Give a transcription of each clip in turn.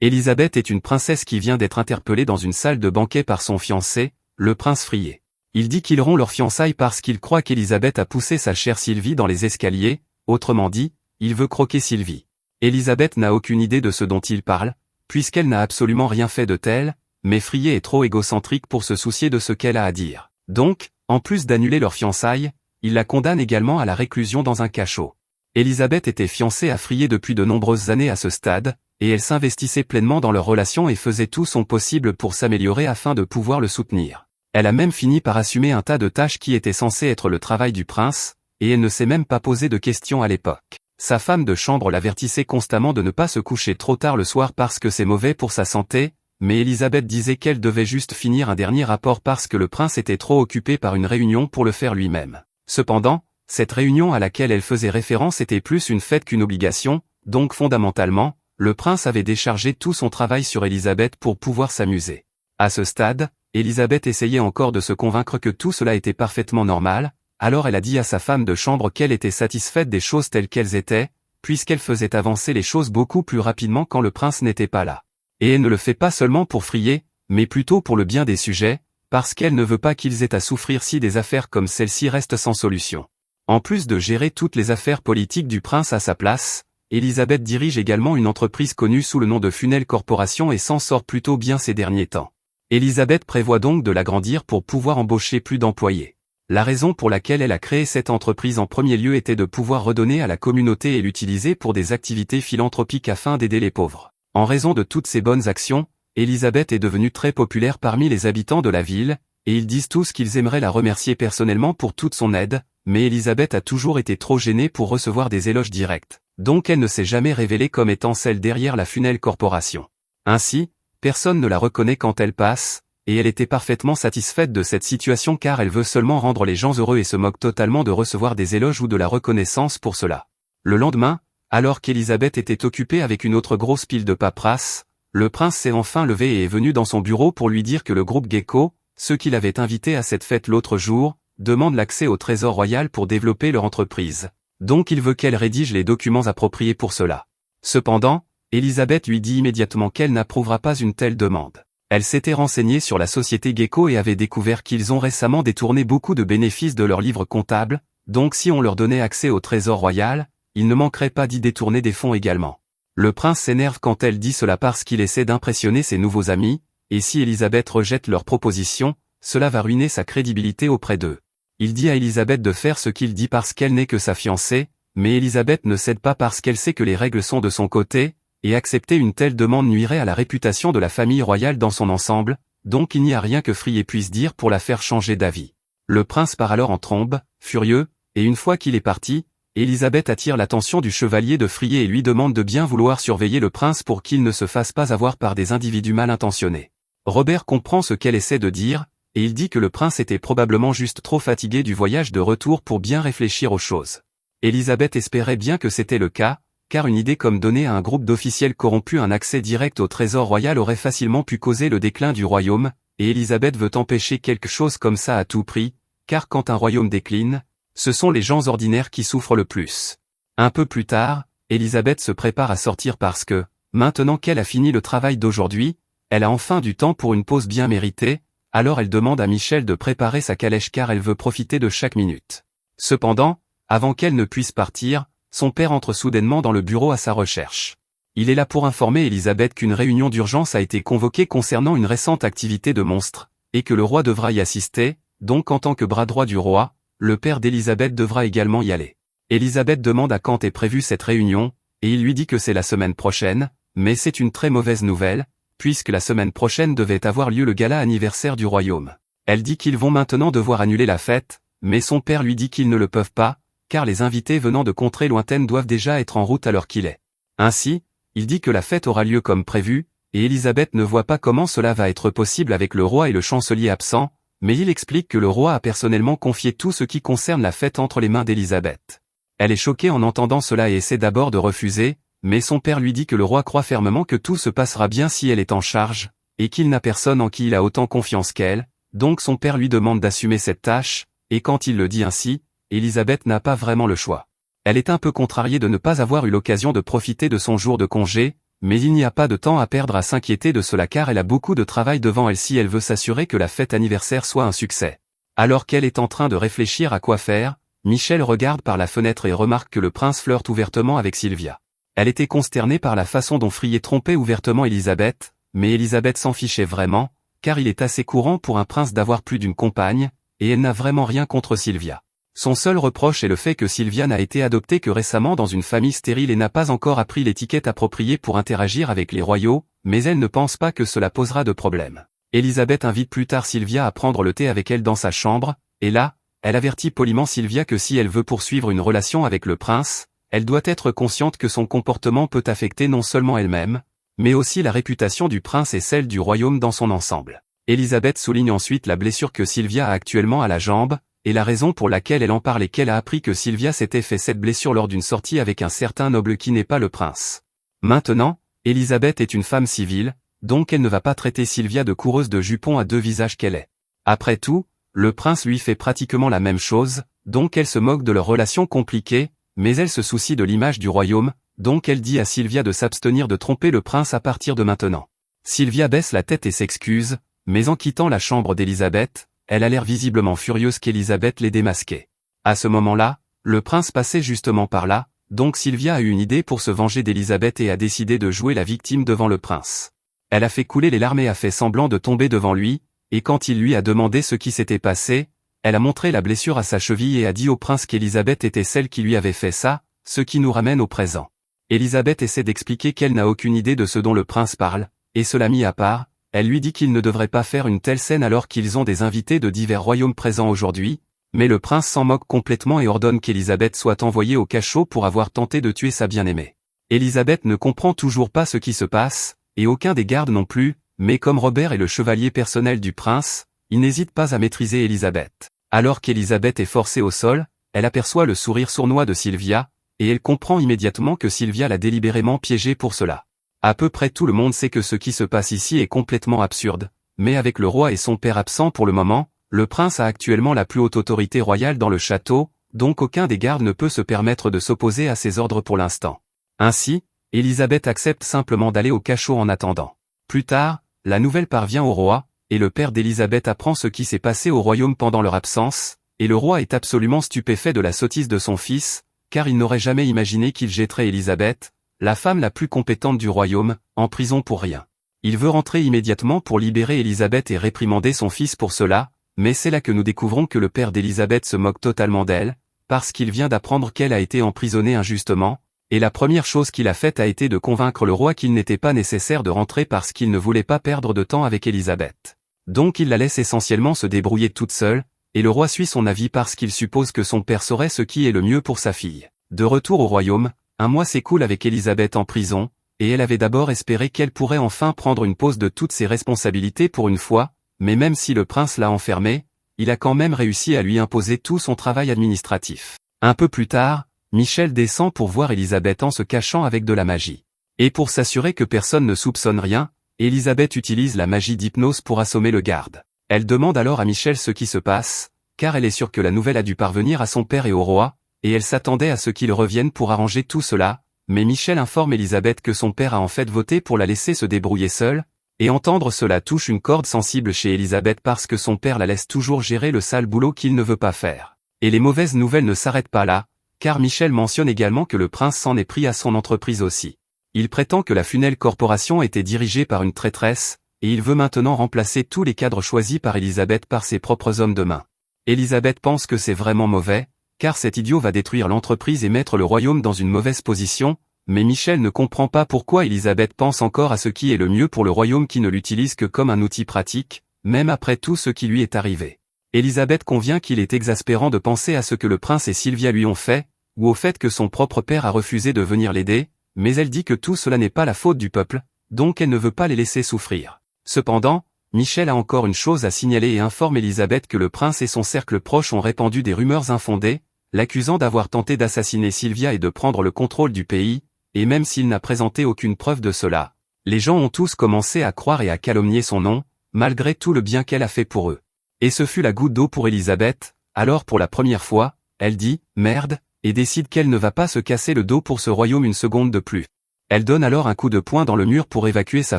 Élisabeth est une princesse qui vient d'être interpellée dans une salle de banquet par son fiancé, le prince Frié. Il dit qu'ils rompt leur fiançailles parce qu'il croit qu'Élisabeth a poussé sa chère Sylvie dans les escaliers, autrement dit, il veut croquer Sylvie. Élisabeth n'a aucune idée de ce dont il parle, puisqu'elle n'a absolument rien fait de tel, mais Frié est trop égocentrique pour se soucier de ce qu'elle a à dire. Donc, en plus d'annuler leur fiançailles, il la condamne également à la réclusion dans un cachot. Élisabeth était fiancée à Frié depuis de nombreuses années à ce stade, et elle s'investissait pleinement dans leur relation et faisait tout son possible pour s'améliorer afin de pouvoir le soutenir. Elle a même fini par assumer un tas de tâches qui étaient censées être le travail du prince, et elle ne s'est même pas posé de questions à l'époque. Sa femme de chambre l'avertissait constamment de ne pas se coucher trop tard le soir parce que c'est mauvais pour sa santé, mais Élisabeth disait qu'elle devait juste finir un dernier rapport parce que le prince était trop occupé par une réunion pour le faire lui-même. Cependant, cette réunion à laquelle elle faisait référence était plus une fête qu'une obligation, donc fondamentalement, le prince avait déchargé tout son travail sur Élisabeth pour pouvoir s'amuser. À ce stade, Élisabeth essayait encore de se convaincre que tout cela était parfaitement normal, alors elle a dit à sa femme de chambre qu'elle était satisfaite des choses telles qu'elles étaient, puisqu'elle faisait avancer les choses beaucoup plus rapidement quand le prince n'était pas là. Et elle ne le fait pas seulement pour Frié, mais plutôt pour le bien des sujets, parce qu'elle ne veut pas qu'ils aient à souffrir si des affaires comme celle-ci restent sans solution. En plus de gérer toutes les affaires politiques du prince à sa place, Élisabeth dirige également une entreprise connue sous le nom de Funel Corporation et s'en sort plutôt bien ces derniers temps. Élisabeth prévoit donc de l'agrandir pour pouvoir embaucher plus d'employés. La raison pour laquelle elle a créé cette entreprise en premier lieu était de pouvoir redonner à la communauté et l'utiliser pour des activités philanthropiques afin d'aider les pauvres. En raison de toutes ces bonnes actions, Élisabeth est devenue très populaire parmi les habitants de la ville, et ils disent tous qu'ils aimeraient la remercier personnellement pour toute son aide, mais Élisabeth a toujours été trop gênée pour recevoir des éloges directs, donc elle ne s'est jamais révélée comme étant celle derrière la Funel Corporation. Ainsi, personne ne la reconnaît quand elle passe, et elle était parfaitement satisfaite de cette situation car elle veut seulement rendre les gens heureux et se moque totalement de recevoir des éloges ou de la reconnaissance pour cela. Le lendemain, alors qu'Élisabeth était occupée avec une autre grosse pile de paperasse, le prince s'est enfin levé et est venu dans son bureau pour lui dire que le groupe Gecko, ceux qui l'avaient invité à cette fête l'autre jour, demande l'accès au trésor royal pour développer leur entreprise. Donc il veut qu'elle rédige les documents appropriés pour cela. Cependant, Élisabeth lui dit immédiatement qu'elle n'approuvera pas une telle demande. Elle s'était renseignée sur la société Gecko et avait découvert qu'ils ont récemment détourné beaucoup de bénéfices de leurs livres comptables, donc si on leur donnait accès au trésor royal, ils ne manqueraient pas d'y détourner des fonds également. Le prince s'énerve quand elle dit cela parce qu'il essaie d'impressionner ses nouveaux amis, et si Élisabeth rejette leur proposition, cela va ruiner sa crédibilité auprès d'eux. Il dit à Élisabeth de faire ce qu'il dit parce qu'elle n'est que sa fiancée, mais Élisabeth ne cède pas parce qu'elle sait que les règles sont de son côté, et accepter une telle demande nuirait à la réputation de la famille royale dans son ensemble, donc il n'y a rien que Frié puisse dire pour la faire changer d'avis. Le prince part alors en trombe, furieux, et une fois qu'il est parti, Élisabeth attire l'attention du chevalier de Frié et lui demande de bien vouloir surveiller le prince pour qu'il ne se fasse pas avoir par des individus mal intentionnés. Robert comprend ce qu'elle essaie de dire, et il dit que le prince était probablement juste trop fatigué du voyage de retour pour bien réfléchir aux choses. Élisabeth espérait bien que c'était le cas, car une idée comme donner à un groupe d'officiels corrompus un accès direct au trésor royal aurait facilement pu causer le déclin du royaume, et Élisabeth veut empêcher quelque chose comme ça à tout prix, car quand un royaume décline, ce sont les gens ordinaires qui souffrent le plus. Un peu plus tard, Élisabeth se prépare à sortir parce que, maintenant qu'elle a fini le travail d'aujourd'hui, elle a enfin du temps pour une pause bien méritée, alors elle demande à Michel de préparer sa calèche car elle veut profiter de chaque minute. Cependant, avant qu'elle ne puisse partir, son père entre soudainement dans le bureau à sa recherche. Il est là pour informer Élisabeth qu'une réunion d'urgence a été convoquée concernant une récente activité de monstre, et que le roi devra y assister, donc en tant que bras droit du roi, le père d'Élisabeth devra également y aller. Élisabeth demande à quand est prévue cette réunion, et il lui dit que c'est la semaine prochaine, mais c'est une très mauvaise nouvelle, puisque la semaine prochaine devait avoir lieu le gala anniversaire du royaume. Elle dit qu'ils vont maintenant devoir annuler la fête, mais son père lui dit qu'ils ne le peuvent pas, car les invités venant de contrées lointaines doivent déjà être en route à l'heure qu'il est. Ainsi, il dit que la fête aura lieu comme prévu, et Élisabeth ne voit pas comment cela va être possible avec le roi et le chancelier absents, mais il explique que le roi a personnellement confié tout ce qui concerne la fête entre les mains d'Élisabeth. Elle est choquée en entendant cela et essaie d'abord de refuser, mais son père lui dit que le roi croit fermement que tout se passera bien si elle est en charge, et qu'il n'a personne en qui il a autant confiance qu'elle, donc son père lui demande d'assumer cette tâche, et quand il le dit ainsi, Élisabeth n'a pas vraiment le choix. Elle est un peu contrariée de ne pas avoir eu l'occasion de profiter de son jour de congé, mais il n'y a pas de temps à perdre à s'inquiéter de cela car elle a beaucoup de travail devant elle si elle veut s'assurer que la fête anniversaire soit un succès. Alors qu'elle est en train de réfléchir à quoi faire, Michel regarde par la fenêtre et remarque que le prince flirte ouvertement avec Sylvia. Elle était consternée par la façon dont Frié trompait ouvertement Elisabeth, mais Elisabeth s'en fichait vraiment, car il est assez courant pour un prince d'avoir plus d'une compagne, et elle n'a vraiment rien contre Sylvia. Son seul reproche est le fait que Sylvia n'a été adoptée que récemment dans une famille stérile et n'a pas encore appris l'étiquette appropriée pour interagir avec les royaux, mais elle ne pense pas que cela posera de problème. Elisabeth invite plus tard Sylvia à prendre le thé avec elle dans sa chambre, et là, elle avertit poliment Sylvia que si elle veut poursuivre une relation avec le prince, elle doit être consciente que son comportement peut affecter non seulement elle-même, mais aussi la réputation du prince et celle du royaume dans son ensemble. Elisabeth souligne ensuite la blessure que Sylvia a actuellement à la jambe, et la raison pour laquelle elle en parle est qu'elle a appris que Sylvia s'était fait cette blessure lors d'une sortie avec un certain noble qui n'est pas le prince. Maintenant, Elisabeth est une femme civile, donc elle ne va pas traiter Sylvia de coureuse de jupons à deux visages qu'elle est. Après tout, le prince lui fait pratiquement la même chose, donc elle se moque de leur relation compliquée, mais elle se soucie de l'image du royaume, donc elle dit à Sylvia de s'abstenir de tromper le prince à partir de maintenant. Sylvia baisse la tête et s'excuse, mais en quittant la chambre d'Elisabeth, elle a l'air visiblement furieuse qu'Elisabeth l'ait démasquée. À ce moment-là, le prince passait justement par là, donc Sylvia a eu une idée pour se venger d'Elisabeth et a décidé de jouer la victime devant le prince. Elle a fait couler les larmes et a fait semblant de tomber devant lui, et quand il lui a demandé ce qui s'était passé, elle a montré la blessure à sa cheville et a dit au prince qu'Elisabeth était celle qui lui avait fait ça, ce qui nous ramène au présent. Elisabeth essaie d'expliquer qu'elle n'a aucune idée de ce dont le prince parle, et cela mis à part, elle lui dit qu'il ne devrait pas faire une telle scène alors qu'ils ont des invités de divers royaumes présents aujourd'hui, mais le prince s'en moque complètement et ordonne qu'Elisabeth soit envoyée au cachot pour avoir tenté de tuer sa bien-aimée. Elisabeth ne comprend toujours pas ce qui se passe, et aucun des gardes non plus, mais comme Robert est le chevalier personnel du prince, il n'hésite pas à maîtriser Elisabeth. Alors qu'Elisabeth est forcée au sol, elle aperçoit le sourire sournois de Sylvia, et elle comprend immédiatement que Sylvia l'a délibérément piégée pour cela. À peu près tout le monde sait que ce qui se passe ici est complètement absurde, mais avec le roi et son père absents pour le moment, le prince a actuellement la plus haute autorité royale dans le château, donc aucun des gardes ne peut se permettre de s'opposer à ses ordres pour l'instant. Ainsi, Elisabeth accepte simplement d'aller au cachot en attendant. Plus tard, la nouvelle parvient au roi, et le père d'Elisabeth apprend ce qui s'est passé au royaume pendant leur absence, et le roi est absolument stupéfait de la sottise de son fils, car il n'aurait jamais imaginé qu'il jetterait Elisabeth, la femme la plus compétente du royaume, en prison pour rien. Il veut rentrer immédiatement pour libérer Elisabeth et réprimander son fils pour cela, mais c'est là que nous découvrons que le père d'Elisabeth se moque totalement d'elle, parce qu'il vient d'apprendre qu'elle a été emprisonnée injustement, et la première chose qu'il a faite a été de convaincre le roi qu'il n'était pas nécessaire de rentrer parce qu'il ne voulait pas perdre de temps avec Elisabeth. Donc il la laisse essentiellement se débrouiller toute seule, et le roi suit son avis parce qu'il suppose que son père saurait ce qui est le mieux pour sa fille. De retour au royaume, un mois s'écoule avec Elisabeth en prison, et elle avait d'abord espéré qu'elle pourrait enfin prendre une pause de toutes ses responsabilités pour une fois, mais même si le prince l'a enfermée, il a quand même réussi à lui imposer tout son travail administratif. Un peu plus tard, Michel descend pour voir Elisabeth en se cachant avec de la magie. Et pour s'assurer que personne ne soupçonne rien, Elisabeth utilise la magie d'hypnose pour assommer le garde. Elle demande alors à Michel ce qui se passe, car elle est sûre que la nouvelle a dû parvenir à son père et au roi, et elle s'attendait à ce qu'il revienne pour arranger tout cela, mais Michel informe Elisabeth que son père a en fait voté pour la laisser se débrouiller seule, et entendre cela touche une corde sensible chez Elisabeth parce que son père la laisse toujours gérer le sale boulot qu'il ne veut pas faire. Et les mauvaises nouvelles ne s'arrêtent pas là, car Michel mentionne également que le prince s'en est pris à son entreprise aussi. Il prétend que la Funel Corporation était dirigée par une traîtresse, et il veut maintenant remplacer tous les cadres choisis par Elisabeth par ses propres hommes de main. Elisabeth pense que c'est vraiment mauvais, car cet idiot va détruire l'entreprise et mettre le royaume dans une mauvaise position, mais Michel ne comprend pas pourquoi Elisabeth pense encore à ce qui est le mieux pour le royaume qui ne l'utilise que comme un outil pratique, même après tout ce qui lui est arrivé. Elisabeth convient qu'il est exaspérant de penser à ce que le prince et Sylvia lui ont fait, ou au fait que son propre père a refusé de venir l'aider, mais elle dit que tout cela n'est pas la faute du peuple, donc elle ne veut pas les laisser souffrir. Cependant, Michel a encore une chose à signaler et informe Elisabeth que le prince et son cercle proche ont répandu des rumeurs infondées, l'accusant d'avoir tenté d'assassiner Sylvia et de prendre le contrôle du pays, et même s'il n'a présenté aucune preuve de cela, les gens ont tous commencé à croire et à calomnier son nom, malgré tout le bien qu'elle a fait pour eux. Et ce fut la goutte d'eau pour Elisabeth, alors pour la première fois, elle dit « merde » et décide qu'elle ne va pas se casser le dos pour ce royaume une seconde de plus. Elle donne alors un coup de poing dans le mur pour évacuer sa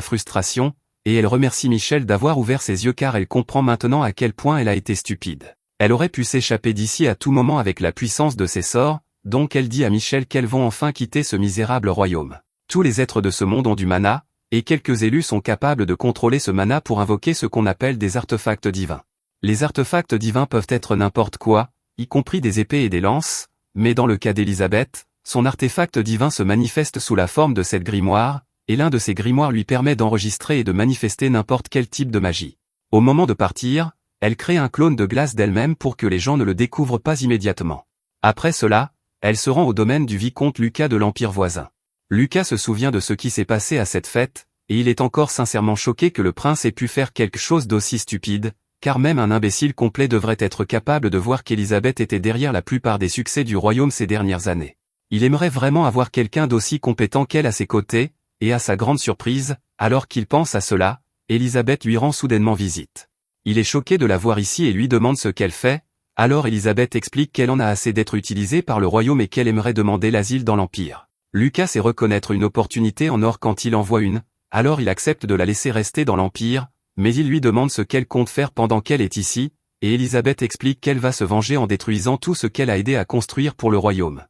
frustration, et elle remercie Michel d'avoir ouvert ses yeux car elle comprend maintenant à quel point elle a été stupide. Elle aurait pu s'échapper d'ici à tout moment avec la puissance de ses sorts, donc elle dit à Michel qu'elles vont enfin quitter ce misérable royaume. Tous les êtres de ce monde ont du mana, et quelques élus sont capables de contrôler ce mana pour invoquer ce qu'on appelle des artefacts divins. Les artefacts divins peuvent être n'importe quoi, y compris des épées et des lances, mais dans le cas d'Elisabeth, son artefact divin se manifeste sous la forme de cette grimoire, et l'un de ces grimoires lui permet d'enregistrer et de manifester n'importe quel type de magie. Au moment de partir, elle crée un clone de glace d'elle-même pour que les gens ne le découvrent pas immédiatement. Après cela, elle se rend au domaine du vicomte Lucas de l'Empire voisin. Lucas se souvient de ce qui s'est passé à cette fête, et il est encore sincèrement choqué que le prince ait pu faire quelque chose d'aussi stupide, car même un imbécile complet devrait être capable de voir qu'Élisabeth était derrière la plupart des succès du royaume ces dernières années. Il aimerait vraiment avoir quelqu'un d'aussi compétent qu'elle à ses côtés, et à sa grande surprise, alors qu'il pense à cela, Élisabeth lui rend soudainement visite. Il est choqué de la voir ici et lui demande ce qu'elle fait, alors Élisabeth explique qu'elle en a assez d'être utilisée par le royaume et qu'elle aimerait demander l'asile dans l'Empire. Lucas sait reconnaître une opportunité en or quand il en voit une, alors il accepte de la laisser rester dans l'Empire, mais il lui demande ce qu'elle compte faire pendant qu'elle est ici, et Élisabeth explique qu'elle va se venger en détruisant tout ce qu'elle a aidé à construire pour le royaume.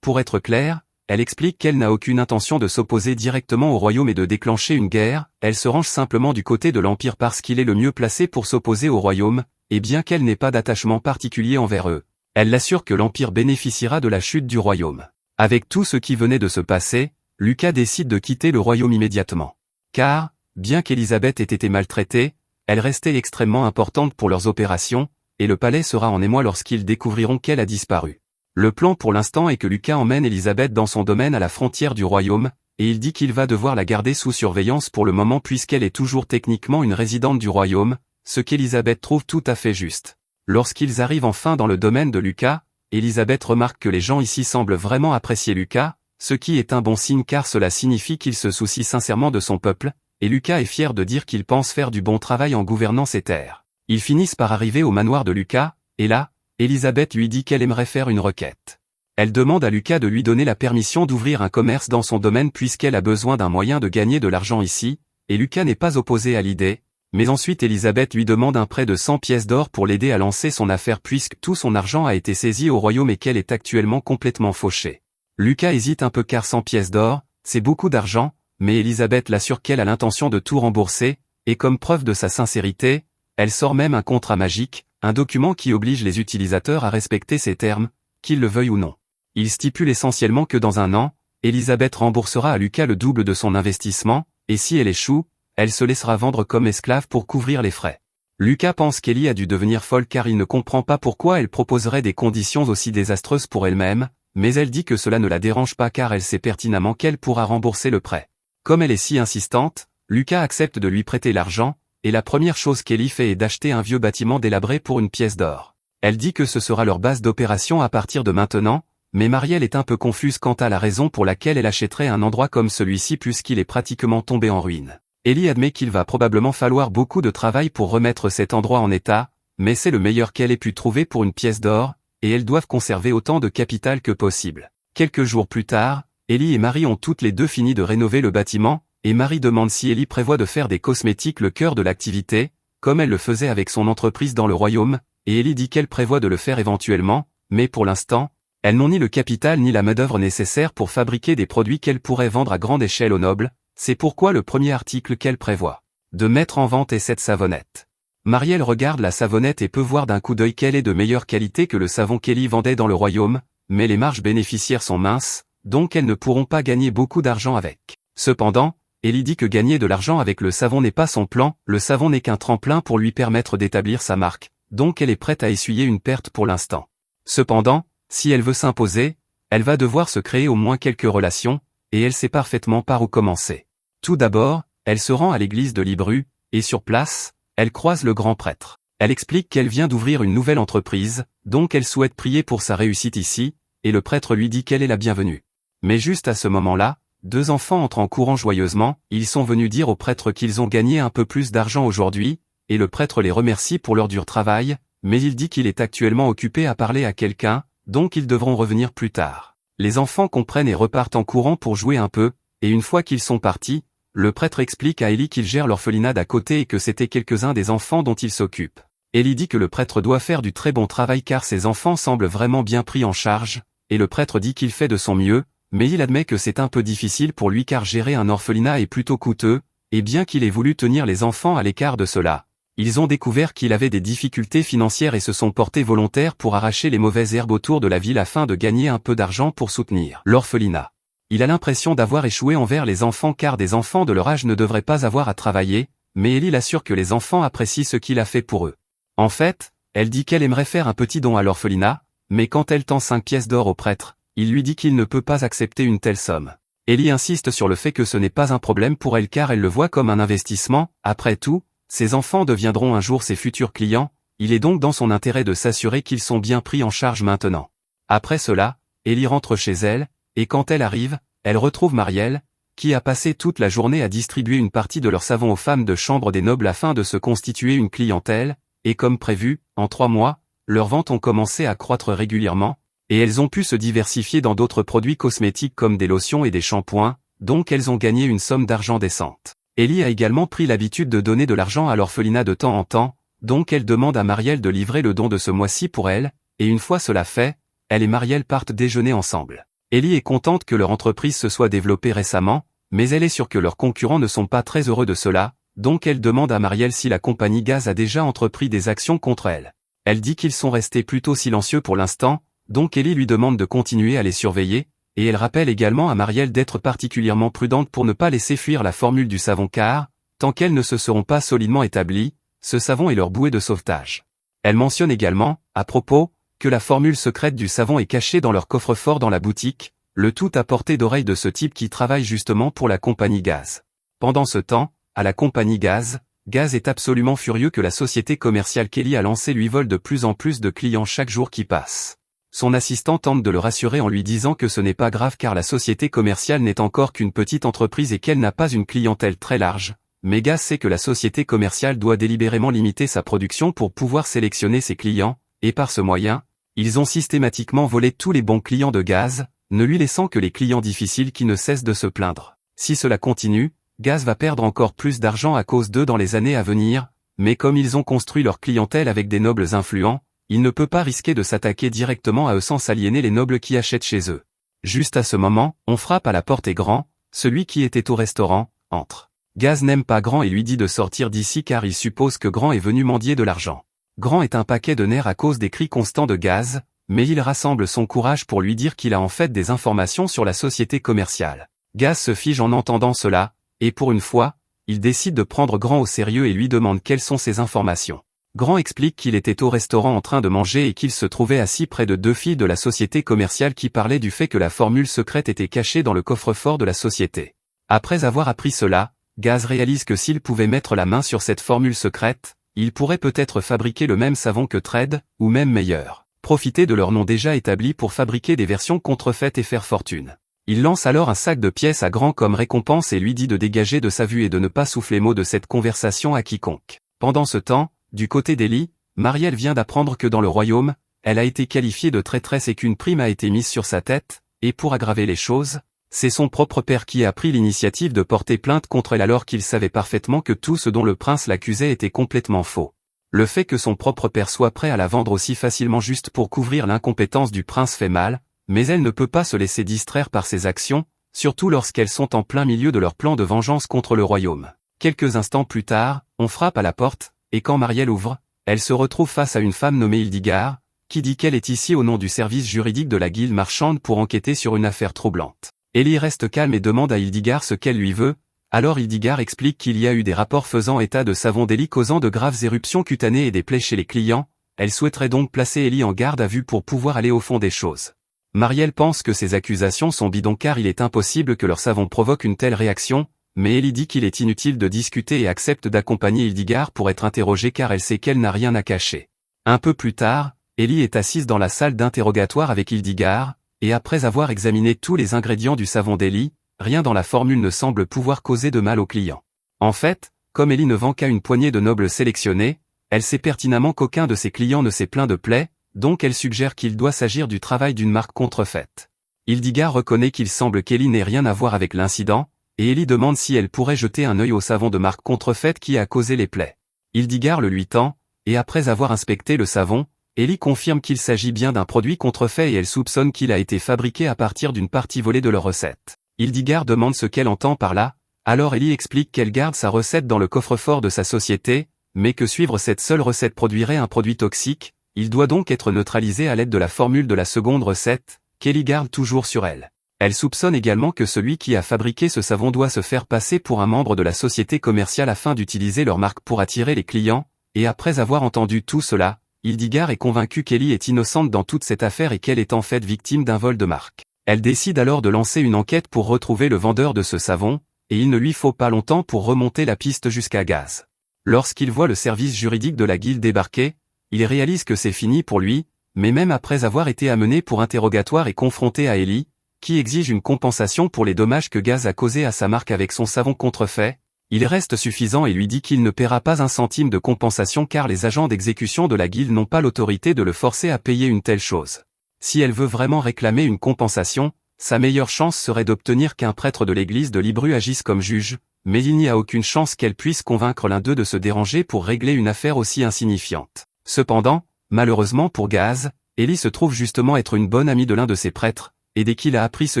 Pour être clair, elle explique qu'elle n'a aucune intention de s'opposer directement au royaume et de déclencher une guerre, elle se range simplement du côté de l'Empire parce qu'il est le mieux placé pour s'opposer au royaume, et bien qu'elle n'ait pas d'attachement particulier envers eux, elle l'assure que l'Empire bénéficiera de la chute du royaume. Avec tout ce qui venait de se passer, Lucas décide de quitter le royaume immédiatement. Car, bien qu'Élisabeth ait été maltraitée, elle restait extrêmement importante pour leurs opérations, et le palais sera en émoi lorsqu'ils découvriront qu'elle a disparu. Le plan pour l'instant est que Lucas emmène Élisabeth dans son domaine à la frontière du royaume, et il dit qu'il va devoir la garder sous surveillance pour le moment puisqu'elle est toujours techniquement une résidente du royaume, ce qu'Élisabeth trouve tout à fait juste. Lorsqu'ils arrivent enfin dans le domaine de Lucas, Élisabeth remarque que les gens ici semblent vraiment apprécier Lucas, ce qui est un bon signe car cela signifie qu'il se soucie sincèrement de son peuple, et Lucas est fier de dire qu'il pense faire du bon travail en gouvernant ces terres. Ils finissent par arriver au manoir de Lucas, et là, Élisabeth lui dit qu'elle aimerait faire une requête. Elle demande à Lucas de lui donner la permission d'ouvrir un commerce dans son domaine puisqu'elle a besoin d'un moyen de gagner de l'argent ici, et Lucas n'est pas opposé à l'idée, mais ensuite Élisabeth lui demande un prêt de 100 pièces d'or pour l'aider à lancer son affaire puisque tout son argent a été saisi au royaume et qu'elle est actuellement complètement fauchée. Lucas hésite un peu car 100 pièces d'or, c'est beaucoup d'argent, mais Élisabeth l'assure qu'elle a l'intention de tout rembourser, et comme preuve de sa sincérité, elle sort même un contrat magique, un document qui oblige les utilisateurs à respecter ses termes, qu'ils le veuillent ou non. Il stipule essentiellement que dans un an, Élisabeth remboursera à Lucas le double de son investissement, et si elle échoue, elle se laissera vendre comme esclave pour couvrir les frais. Lucas pense qu'Ellie a dû devenir folle car il ne comprend pas pourquoi elle proposerait des conditions aussi désastreuses pour elle-même, mais elle dit que cela ne la dérange pas car elle sait pertinemment qu'elle pourra rembourser le prêt. Comme elle est si insistante, Lucas accepte de lui prêter l'argent, et la première chose qu'Ellie fait est d'acheter un vieux bâtiment délabré pour une pièce d'or. Elle dit que ce sera leur base d'opération à partir de maintenant, mais Marielle est un peu confuse quant à la raison pour laquelle elle achèterait un endroit comme celui-ci puisqu'il est pratiquement tombé en ruine. Ellie admet qu'il va probablement falloir beaucoup de travail pour remettre cet endroit en état, mais c'est le meilleur qu'elle ait pu trouver pour une pièce d'or, et elles doivent conserver autant de capital que possible. Quelques jours plus tard, Ellie et Marie ont toutes les deux fini de rénover le bâtiment, et Marie demande si Ellie prévoit de faire des cosmétiques le cœur de l'activité, comme elle le faisait avec son entreprise dans le royaume, et Ellie dit qu'elle prévoit de le faire éventuellement, mais pour l'instant, elles n'ont ni le capital ni la main-d'œuvre nécessaire pour fabriquer des produits qu'elles pourraient vendre à grande échelle aux nobles, c'est pourquoi le premier article qu'elle prévoit de mettre en vente est cette savonnette. Marielle regarde la savonnette et peut voir d'un coup d'œil qu'elle est de meilleure qualité que le savon qu'Ellie vendait dans le royaume, mais les marges bénéficiaires sont minces, donc elles ne pourront pas gagner beaucoup d'argent avec. Cependant, Ellie dit que gagner de l'argent avec le savon n'est pas son plan, le savon n'est qu'un tremplin pour lui permettre d'établir sa marque, donc elle est prête à essuyer une perte pour l'instant. Cependant, si elle veut s'imposer, elle va devoir se créer au moins quelques relations, et elle sait parfaitement par où commencer. Tout d'abord, elle se rend à l'église de Libru, et sur place, elle croise le grand prêtre. Elle explique qu'elle vient d'ouvrir une nouvelle entreprise, donc elle souhaite prier pour sa réussite ici, et le prêtre lui dit qu'elle est la bienvenue. Mais juste à ce moment-là, deux enfants entrent en courant joyeusement, ils sont venus dire au prêtre qu'ils ont gagné un peu plus d'argent aujourd'hui, et le prêtre les remercie pour leur dur travail, mais il dit qu'il est actuellement occupé à parler à quelqu'un, donc ils devront revenir plus tard. Les enfants comprennent et repartent en courant pour jouer un peu, et une fois qu'ils sont partis, le prêtre explique à Ellie qu'il gère l'orphelinat d'à côté et que c'était quelques-uns des enfants dont il s'occupe. Ellie dit que le prêtre doit faire du très bon travail car ses enfants semblent vraiment bien pris en charge, et le prêtre dit qu'il fait de son mieux, mais il admet que c'est un peu difficile pour lui car gérer un orphelinat est plutôt coûteux, et bien qu'il ait voulu tenir les enfants à l'écart de cela, ils ont découvert qu'il avait des difficultés financières et se sont portés volontaires pour arracher les mauvaises herbes autour de la ville afin de gagner un peu d'argent pour soutenir l'orphelinat. Il a l'impression d'avoir échoué envers les enfants car des enfants de leur âge ne devraient pas avoir à travailler, mais Ellie l'assure que les enfants apprécient ce qu'il a fait pour eux. En fait, elle dit qu'elle aimerait faire un petit don à l'orphelinat, mais quand elle tend 5 pièces d'or au prêtre, il lui dit qu'il ne peut pas accepter une telle somme. Ellie insiste sur le fait que ce n'est pas un problème pour elle car elle le voit comme un investissement, après tout, ses enfants deviendront un jour ses futurs clients, il est donc dans son intérêt de s'assurer qu'ils sont bien pris en charge maintenant. Après cela, Ellie rentre chez elle, et quand elle arrive, elle retrouve Marielle, qui a passé toute la journée à distribuer une partie de leur savon aux femmes de chambre des nobles afin de se constituer une clientèle, et comme prévu, en 3 mois, leurs ventes ont commencé à croître régulièrement, et elles ont pu se diversifier dans d'autres produits cosmétiques comme des lotions et des shampoings, donc elles ont gagné une somme d'argent décente. Ellie a également pris l'habitude de donner de l'argent à l'orphelinat de temps en temps, donc elle demande à Marielle de livrer le don de ce mois-ci pour elle, et une fois cela fait, elle et Marielle partent déjeuner ensemble. Ellie est contente que leur entreprise se soit développée récemment, mais elle est sûre que leurs concurrents ne sont pas très heureux de cela, donc elle demande à Marielle si la compagnie Gaz a déjà entrepris des actions contre elle. Elle dit qu'ils sont restés plutôt silencieux pour l'instant, donc Ellie lui demande de continuer à les surveiller, et elle rappelle également à Marielle d'être particulièrement prudente pour ne pas laisser fuir la formule du savon car, tant qu'elles ne se seront pas solidement établies, ce savon est leur bouée de sauvetage. Elle mentionne également, à propos, que la formule secrète du savon est cachée dans leur coffre-fort dans la boutique, le tout à portée d'oreille de ce type qui travaille justement pour la compagnie Gaz. Pendant ce temps, à la compagnie Gaz est absolument furieux que la société commerciale qu'Ellie a lancée lui vole de plus en plus de clients chaque jour qui passe. Son assistant tente de le rassurer en lui disant que ce n'est pas grave car la société commerciale n'est encore qu'une petite entreprise et qu'elle n'a pas une clientèle très large, mais Gaz sait que la société commerciale doit délibérément limiter sa production pour pouvoir sélectionner ses clients, et par ce moyen, ils ont systématiquement volé tous les bons clients de Gaz, ne lui laissant que les clients difficiles qui ne cessent de se plaindre. Si cela continue, Gaz va perdre encore plus d'argent à cause d'eux dans les années à venir, mais comme ils ont construit leur clientèle avec des nobles influents, il ne peut pas risquer de s'attaquer directement à eux sans s'aliéner les nobles qui achètent chez eux. Juste à ce moment, on frappe à la porte et Grand, celui qui était au restaurant, entre. Gaz n'aime pas Grand et lui dit de sortir d'ici car il suppose que Grand est venu mendier de l'argent. Grand est un paquet de nerfs à cause des cris constants de Gaz, mais il rassemble son courage pour lui dire qu'il a en fait des informations sur la société commerciale. Gaz se fige en entendant cela, et pour une fois, il décide de prendre Grand au sérieux et lui demande quelles sont ses informations. Grand explique qu'il était au restaurant en train de manger et qu'il se trouvait assis près de 2 filles de la société commerciale qui parlaient du fait que la formule secrète était cachée dans le coffre-fort de la société. Après avoir appris cela, Gaz réalise que s'il pouvait mettre la main sur cette formule secrète, il pourrait peut-être fabriquer le même savon que Trade, ou même meilleur. Profiter de leur nom déjà établi pour fabriquer des versions contrefaites et faire fortune. Il lance alors un sac de pièces à Grand comme récompense et lui dit de dégager de sa vue et de ne pas souffler mot de cette conversation à quiconque. Pendant ce temps, du côté d'Ellie, Marielle vient d'apprendre que dans le royaume, elle a été qualifiée de traîtresse et qu'une prime a été mise sur sa tête, et pour aggraver les choses, c'est son propre père qui a pris l'initiative de porter plainte contre elle alors qu'il savait parfaitement que tout ce dont le prince l'accusait était complètement faux. Le fait que son propre père soit prêt à la vendre aussi facilement juste pour couvrir l'incompétence du prince fait mal, mais elle ne peut pas se laisser distraire par ses actions, surtout lorsqu'elles sont en plein milieu de leur plan de vengeance contre le royaume. Quelques instants plus tard, on frappe à la porte, et quand Marielle ouvre, elle se retrouve face à une femme nommée Hildegard, qui dit qu'elle est ici au nom du service juridique de la guilde marchande pour enquêter sur une affaire troublante. Ellie reste calme et demande à Hildegard ce qu'elle lui veut, alors Hildegard explique qu'il y a eu des rapports faisant état de savon d'Ellie causant de graves éruptions cutanées et des plaies chez les clients, elle souhaiterait donc placer Ellie en garde à vue pour pouvoir aller au fond des choses. Marielle pense que ces accusations sont bidons car il est impossible que leur savon provoque une telle réaction, mais Ellie dit qu'il est inutile de discuter et accepte d'accompagner Hildegard pour être interrogée car elle sait qu'elle n'a rien à cacher. Un peu plus tard, Ellie est assise dans la salle d'interrogatoire avec Hildegard, et après avoir examiné tous les ingrédients du savon d'Ellie, rien dans la formule ne semble pouvoir causer de mal aux clients. En fait, comme Ellie ne vend qu'à une poignée de nobles sélectionnés, elle sait pertinemment qu'aucun de ses clients ne s'est plaint de plaies, donc elle suggère qu'il doit s'agir du travail d'une marque contrefaite. Hildegard reconnaît qu'il semble qu'Ellie n'ait rien à voir avec l'incident, et Ellie demande si elle pourrait jeter un œil au savon de marque contrefaite qui a causé les plaies. Hildegard le lui tend, et après avoir inspecté le savon, Ellie confirme qu'il s'agit bien d'un produit contrefait et elle soupçonne qu'il a été fabriqué à partir d'une partie volée de leur recette. Hildegard demande ce qu'elle entend par là, alors Ellie explique qu'elle garde sa recette dans le coffre-fort de sa société, mais que suivre cette seule recette produirait un produit toxique, il doit donc être neutralisé à l'aide de la formule de la seconde recette, qu'Ellie garde toujours sur elle. Elle soupçonne également que celui qui a fabriqué ce savon doit se faire passer pour un membre de la société commerciale afin d'utiliser leur marque pour attirer les clients, et après avoir entendu tout cela, Hildegard est convaincue qu'Ellie est innocente dans toute cette affaire et qu'elle est en fait victime d'un vol de marque. Elle décide alors de lancer une enquête pour retrouver le vendeur de ce savon, et il ne lui faut pas longtemps pour remonter la piste jusqu'à Gaz. Lorsqu'il voit le service juridique de la guilde débarquer, il réalise que c'est fini pour lui, mais même après avoir été amené pour interrogatoire et confronté à Ellie, qui exige une compensation pour les dommages que Gaz a causés à sa marque avec son savon contrefait, il reste suffisant et lui dit qu'il ne paiera pas un centime de compensation car les agents d'exécution de la guilde n'ont pas l'autorité de le forcer à payer une telle chose. Si elle veut vraiment réclamer une compensation, sa meilleure chance serait d'obtenir qu'un prêtre de l'église de Libru agisse comme juge, mais il n'y a aucune chance qu'elle puisse convaincre l'un d'eux de se déranger pour régler une affaire aussi insignifiante. Cependant, malheureusement pour Gaz, Ellie se trouve justement être une bonne amie de l'un de ses prêtres, et dès qu'il a appris ce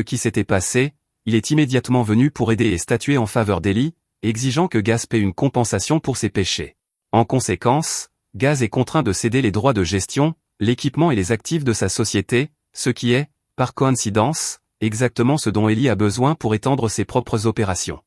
qui s'était passé, il est immédiatement venu pour aider et statuer en faveur d'Ellie, exigeant que Gaz paie une compensation pour ses péchés. En conséquence, Gaz est contraint de céder les droits de gestion, l'équipement et les actifs de sa société, ce qui est, par coïncidence, exactement ce dont Ellie a besoin pour étendre ses propres opérations.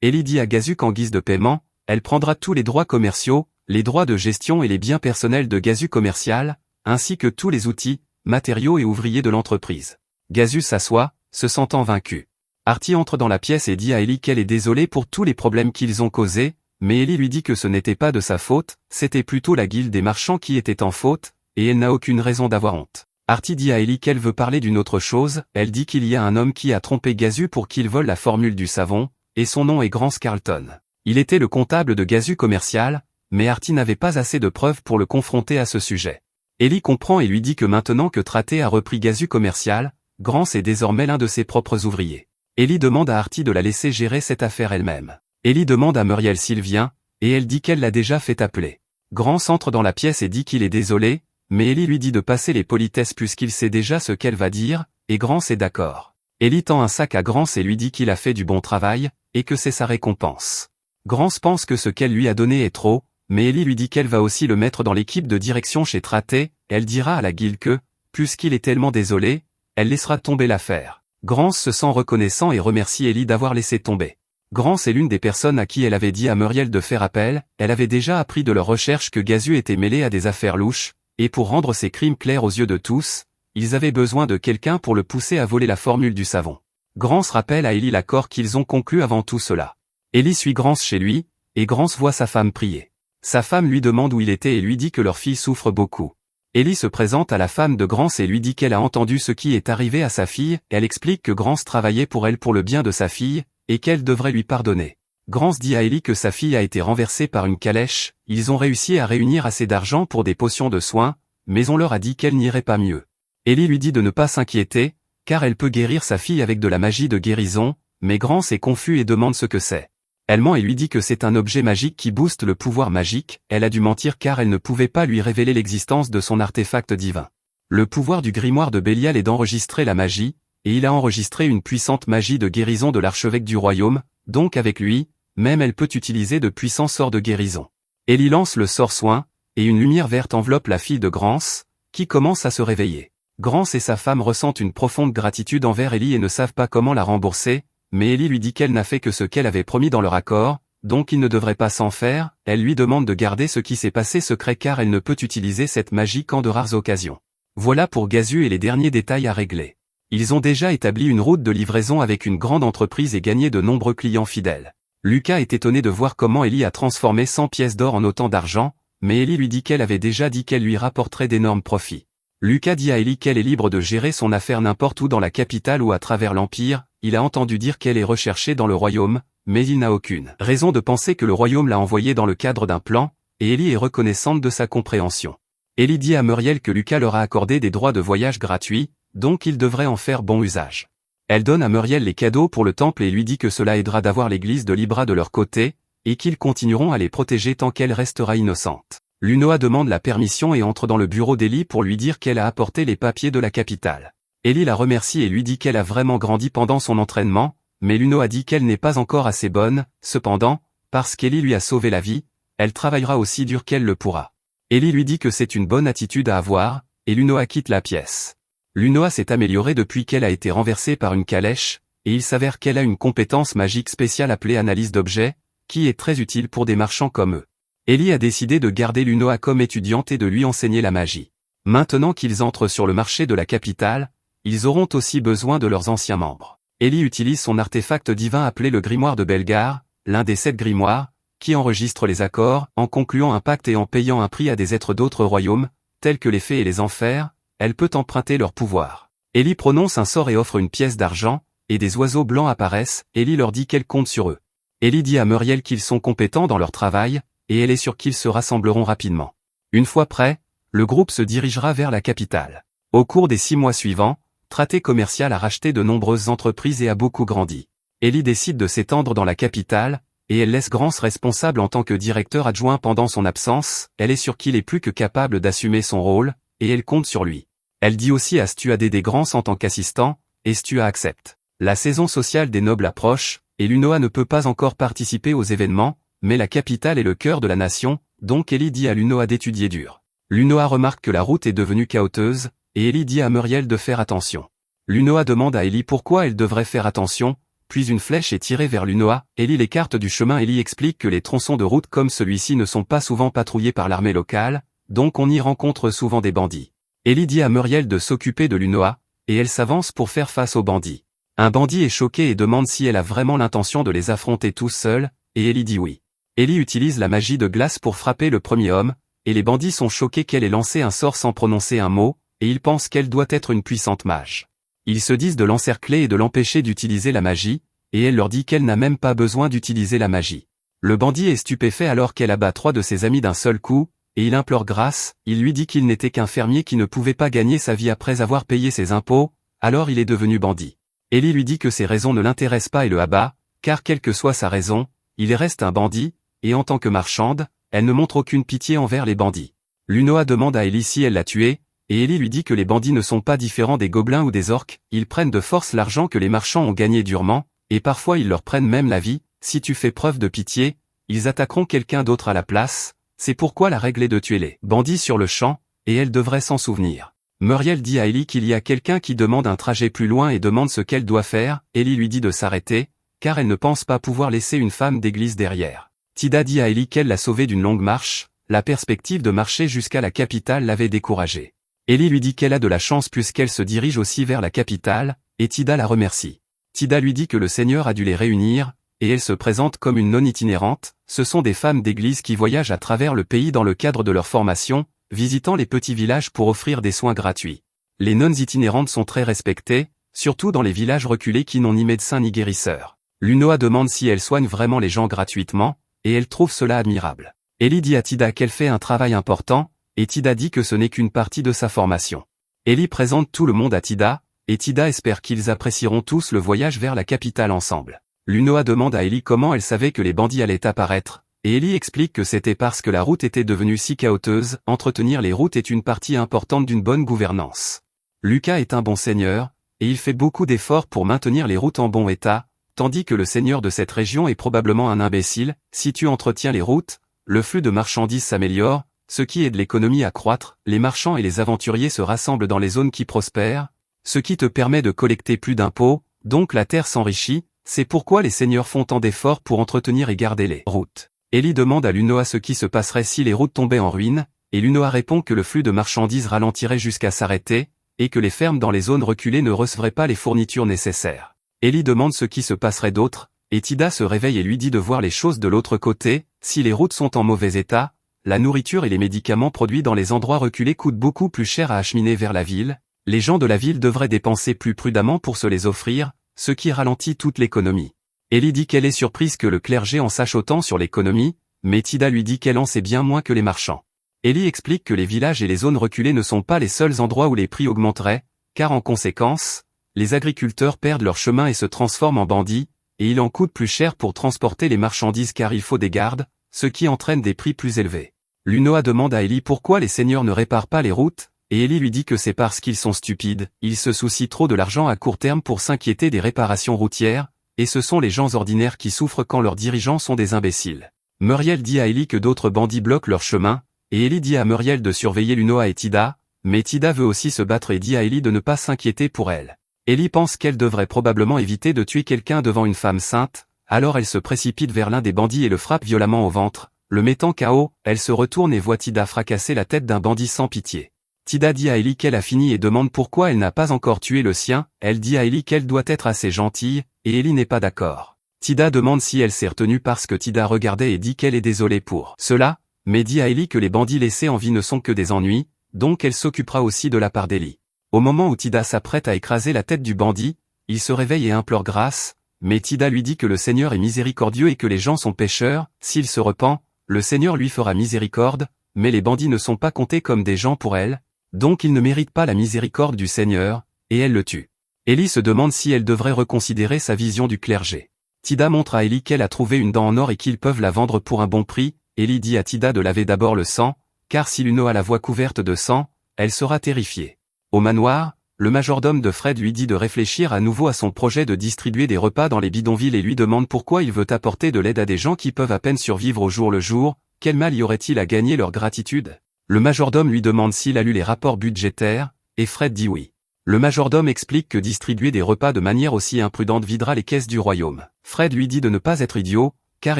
Ellie dit à Gazu qu'en guise de paiement, elle prendra tous les droits commerciaux, les droits de gestion et les biens personnels de Gazu Commercial, ainsi que tous les outils, matériaux et ouvriers de l'entreprise. Gazu s'assoit, se sentant vaincu. Artie entre dans la pièce et dit à Ellie qu'elle est désolée pour tous les problèmes qu'ils ont causés, mais Ellie lui dit que ce n'était pas de sa faute, c'était plutôt la guilde des marchands qui était en faute, et elle n'a aucune raison d'avoir honte. Artie dit à Ellie qu'elle veut parler d'une autre chose, elle dit qu'il y a un homme qui a trompé Gazu pour qu'il vole la formule du savon, et son nom est Grance Carlton. Il était le comptable de Gazu Commercial, mais Artie n'avait pas assez de preuves pour le confronter à ce sujet. Ellie comprend et lui dit que maintenant que Traté a repris Gazu Commercial, Grance est désormais l'un de ses propres ouvriers. Ellie demande à Artie de la laisser gérer cette affaire elle-même. Ellie demande à Muriel s'il vient, et elle dit qu'elle l'a déjà fait appeler. Grance entre dans la pièce et dit qu'il est désolé, mais Ellie lui dit de passer les politesses puisqu'il sait déjà ce qu'elle va dire, et Grance est d'accord. Ellie tend un sac à Grance et lui dit qu'il a fait du bon travail, et que c'est sa récompense. Grance pense que ce qu'elle lui a donné est trop, mais Ellie lui dit qu'elle va aussi le mettre dans l'équipe de direction chez Traté, elle dira à la guilde que, puisqu'il est tellement désolé, elle laissera tomber l'affaire. Grance se sent reconnaissant et remercie Ellie d'avoir laissé tomber. Grance est l'une des personnes à qui elle avait dit à Muriel de faire appel, elle avait déjà appris de leur recherche que Gazu était mêlé à des affaires louches, et pour rendre ses crimes clairs aux yeux de tous, ils avaient besoin de quelqu'un pour le pousser à voler la formule du savon. Grance rappelle à Ellie l'accord qu'ils ont conclu avant tout cela. Ellie suit Grance chez lui, et Grance voit sa femme prier. Sa femme lui demande où il était et lui dit que leur fille souffre beaucoup. Ellie se présente à la femme de Grance et lui dit qu'elle a entendu ce qui est arrivé à sa fille, elle explique que Grance travaillait pour elle pour le bien de sa fille, et qu'elle devrait lui pardonner. Grance dit à Ellie que sa fille a été renversée par une calèche, ils ont réussi à réunir assez d'argent pour des potions de soins, mais on leur a dit qu'elle n'irait pas mieux. Ellie lui dit de ne pas s'inquiéter, car elle peut guérir sa fille avec de la magie de guérison, mais Grance est confus et demande ce que c'est. Elle ment et lui dit que c'est un objet magique qui booste le pouvoir magique, elle a dû mentir car elle ne pouvait pas lui révéler l'existence de son artefact divin. Le pouvoir du grimoire de Bélial est d'enregistrer la magie, et il a enregistré une puissante magie de guérison de l'archevêque du royaume, donc avec lui, même elle peut utiliser de puissants sorts de guérison. Ellie lance le sort soin, et une lumière verte enveloppe la fille de Grance, qui commence à se réveiller. Grance et sa femme ressentent une profonde gratitude envers Ellie et ne savent pas comment la rembourser, mais Ellie lui dit qu'elle n'a fait que ce qu'elle avait promis dans leur accord, donc il ne devrait pas s'en faire, elle lui demande de garder ce qui s'est passé secret car elle ne peut utiliser cette magie qu'en de rares occasions. Voilà pour Gazu et les derniers détails à régler. Ils ont déjà établi une route de livraison avec une grande entreprise et gagné de nombreux clients fidèles. Lucas est étonné de voir comment Ellie a transformé 100 pièces d'or en autant d'argent, mais Ellie lui dit qu'elle avait déjà dit qu'elle lui rapporterait d'énormes profits. Lucas dit à Ellie qu'elle est libre de gérer son affaire n'importe où dans la capitale ou à travers l'Empire, il a entendu dire qu'elle est recherchée dans le royaume, mais il n'a aucune raison de penser que le royaume l'a envoyée dans le cadre d'un plan, et Ellie est reconnaissante de sa compréhension. Ellie dit à Muriel que Lucas leur a accordé des droits de voyage gratuits, donc il devrait en faire bon usage. Elle donne à Muriel les cadeaux pour le temple et lui dit que cela aidera d'avoir l'église de Libra de leur côté, et qu'ils continueront à les protéger tant qu'elle restera innocente. Lunoa demande la permission et entre dans le bureau d'Ellie pour lui dire qu'elle a apporté les papiers de la capitale. Ellie la remercie et lui dit qu'elle a vraiment grandi pendant son entraînement, mais Lunoa dit qu'elle n'est pas encore assez bonne, cependant, parce qu'Ellie lui a sauvé la vie, elle travaillera aussi dur qu'elle le pourra. Ellie lui dit que c'est une bonne attitude à avoir, et Lunoa quitte la pièce. Lunoa s'est améliorée depuis qu'elle a été renversée par une calèche, et il s'avère qu'elle a une compétence magique spéciale appelée analyse d'objets, qui est très utile pour des marchands comme eux. Ellie a décidé de garder Lunoa comme étudiante et de lui enseigner la magie. Maintenant qu'ils entrent sur le marché de la capitale, ils auront aussi besoin de leurs anciens membres. Ellie utilise son artefact divin appelé le grimoire de Belgar, l'un des 7 grimoires, qui enregistre les accords, en concluant un pacte et en payant un prix à des êtres d'autres royaumes, tels que les fées et les enfers, elle peut emprunter leur pouvoir. Ellie prononce un sort et offre une pièce d'argent, et des oiseaux blancs apparaissent, Ellie leur dit qu'elle compte sur eux. Ellie dit à Muriel qu'ils sont compétents dans leur travail, et elle est sûre qu'ils se rassembleront rapidement. Une fois prêt, le groupe se dirigera vers la capitale. Au cours des 6 mois suivants, Traité Commercial a racheté de nombreuses entreprises et a beaucoup grandi. Ellie décide de s'étendre dans la capitale, et elle laisse Grance responsable en tant que directeur adjoint pendant son absence, elle est sûre qu'il est plus que capable d'assumer son rôle, et elle compte sur lui. Elle dit aussi à Stua d'aider Grance en tant qu'assistant, et Stua accepte. La saison sociale des nobles approche, et Lunoa ne peut pas encore participer aux événements, mais la capitale est le cœur de la nation, donc Ellie dit à Lunoa d'étudier dur. Lunoa remarque que la route est devenue chaoteuse, et Ellie dit à Muriel de faire attention. Lunoa demande à Ellie pourquoi elle devrait faire attention, puis une flèche est tirée vers Lunoa, Ellie l'écarte du chemin. Ellie explique que les tronçons de route comme celui-ci ne sont pas souvent patrouillés par l'armée locale, donc on y rencontre souvent des bandits. Ellie dit à Muriel de s'occuper de Lunoa, et elle s'avance pour faire face aux bandits. Un bandit est choqué et demande si elle a vraiment l'intention de les affronter tous seuls, et Ellie dit oui. Ellie utilise la magie de glace pour frapper le premier homme, et les bandits sont choqués qu'elle ait lancé un sort sans prononcer un mot, et ils pensent qu'elle doit être une puissante mage. Ils se disent de l'encercler et de l'empêcher d'utiliser la magie, et elle leur dit qu'elle n'a même pas besoin d'utiliser la magie. Le bandit est stupéfait alors qu'elle abat 3 de ses amis d'un seul coup, et il implore grâce, il lui dit qu'il n'était qu'un fermier qui ne pouvait pas gagner sa vie après avoir payé ses impôts, alors il est devenu bandit. Ellie lui dit que ses raisons ne l'intéressent pas et le abat, car quelle que soit sa raison, il reste un bandit, et en tant que marchande, elle ne montre aucune pitié envers les bandits. Lunoa demande à Ellie si elle l'a tué, et Ellie lui dit que les bandits ne sont pas différents des gobelins ou des orques, ils prennent de force l'argent que les marchands ont gagné durement, et parfois ils leur prennent même la vie, si tu fais preuve de pitié, ils attaqueront quelqu'un d'autre à la place, c'est pourquoi la règle est de tuer les bandits sur le champ, et elle devrait s'en souvenir. Muriel dit à Ellie qu'il y a quelqu'un qui demande un trajet plus loin et demande ce qu'elle doit faire, Ellie lui dit de s'arrêter, car elle ne pense pas pouvoir laisser une femme d'église derrière. Tida dit à Ellie qu'elle l'a sauvée d'une longue marche, la perspective de marcher jusqu'à la capitale l'avait découragée. Ellie lui dit qu'elle a de la chance puisqu'elle se dirige aussi vers la capitale, et Tida la remercie. Tida lui dit que le Seigneur a dû les réunir, et elle se présente comme une non-itinérante, ce sont des femmes d'église qui voyagent à travers le pays dans le cadre de leur formation, visitant les petits villages pour offrir des soins gratuits. Les nonnes itinérantes sont très respectées, surtout dans les villages reculés qui n'ont ni médecin ni guérisseur. Lunoa demande si elle soigne vraiment les gens gratuitement, et elle trouve cela admirable. Ellie dit à Tida qu'elle fait un travail important, et Tida dit que ce n'est qu'une partie de sa formation. Ellie présente tout le monde à Tida, et Tida espère qu'ils apprécieront tous le voyage vers la capitale ensemble. Lunoa demande à Ellie comment elle savait que les bandits allaient apparaître, et Ellie explique que c'était parce que la route était devenue si chaoteuse, entretenir les routes est une partie importante d'une bonne gouvernance. Lucas est un bon seigneur, et il fait beaucoup d'efforts pour maintenir les routes en bon état, tandis que le seigneur de cette région est probablement un imbécile. Si tu entretiens les routes, le flux de marchandises s'améliore, ce qui aide l'économie à croître, les marchands et les aventuriers se rassemblent dans les zones qui prospèrent, ce qui te permet de collecter plus d'impôts, donc la terre s'enrichit, c'est pourquoi les seigneurs font tant d'efforts pour entretenir et garder les routes. Ellie demande à Lunoa ce qui se passerait si les routes tombaient en ruine, et Lunoa répond que le flux de marchandises ralentirait jusqu'à s'arrêter, et que les fermes dans les zones reculées ne recevraient pas les fournitures nécessaires. Ellie demande ce qui se passerait d'autre, et Tida se réveille et lui dit de voir les choses de l'autre côté, si les routes sont en mauvais état, la nourriture et les médicaments produits dans les endroits reculés coûtent beaucoup plus cher à acheminer vers la ville, les gens de la ville devraient dépenser plus prudemment pour se les offrir, ce qui ralentit toute l'économie. Ellie dit qu'elle est surprise que le clergé en sache autant sur l'économie, mais Tida lui dit qu'elle en sait bien moins que les marchands. Ellie explique que les villages et les zones reculées ne sont pas les seuls endroits où les prix augmenteraient, car en conséquence, les agriculteurs perdent leur chemin et se transforment en bandits, et il en coûte plus cher pour transporter les marchandises car il faut des gardes, ce qui entraîne des prix plus élevés. Lunoa demande à Ellie pourquoi les seigneurs ne réparent pas les routes, et Ellie lui dit que c'est parce qu'ils sont stupides, ils se soucient trop de l'argent à court terme pour s'inquiéter des réparations routières, et ce sont les gens ordinaires qui souffrent quand leurs dirigeants sont des imbéciles. Muriel dit à Ellie que d'autres bandits bloquent leur chemin, et Ellie dit à Muriel de surveiller Lunoa et Tida, mais Tida veut aussi se battre et dit à Ellie de ne pas s'inquiéter pour elle. Ellie pense qu'elle devrait probablement éviter de tuer quelqu'un devant une femme sainte, alors elle se précipite vers l'un des bandits et le frappe violemment au ventre, le mettant KO, elle se retourne et voit Tida fracasser la tête d'un bandit sans pitié. Tida dit à Ellie qu'elle a fini et demande pourquoi elle n'a pas encore tué le sien, elle dit à Ellie qu'elle doit être assez gentille, et Ellie n'est pas d'accord. Tida demande si elle s'est retenue parce que Tida regardait et dit qu'elle est désolée pour cela, mais dit à Ellie que les bandits laissés en vie ne sont que des ennuis, donc elle s'occupera aussi de la part d'Ellie. Au moment où Tida s'apprête à écraser la tête du bandit, il se réveille et implore grâce, mais Tida lui dit que le Seigneur est miséricordieux et que les gens sont pécheurs, s'il se repent, le Seigneur lui fera miséricorde, mais les bandits ne sont pas comptés comme des gens pour elle, donc ils ne méritent pas la miséricorde du Seigneur, et elle le tue. Ellie se demande si elle devrait reconsidérer sa vision du clergé. Tida montre à Ellie qu'elle a trouvé une dent en or et qu'ils peuvent la vendre pour un bon prix, Ellie dit à Tida de laver d'abord le sang, car si Lunoa la voit couverte de sang, elle sera terrifiée. Au manoir, le majordome de Fred lui dit de réfléchir à nouveau à son projet de distribuer des repas dans les bidonvilles et lui demande pourquoi il veut apporter de l'aide à des gens qui peuvent à peine survivre au jour le jour, quel mal y aurait-il à gagner leur gratitude? Le majordome lui demande s'il a lu les rapports budgétaires, et Fred dit oui. Le majordome explique que distribuer des repas de manière aussi imprudente videra les caisses du royaume. Fred lui dit de ne pas être idiot, car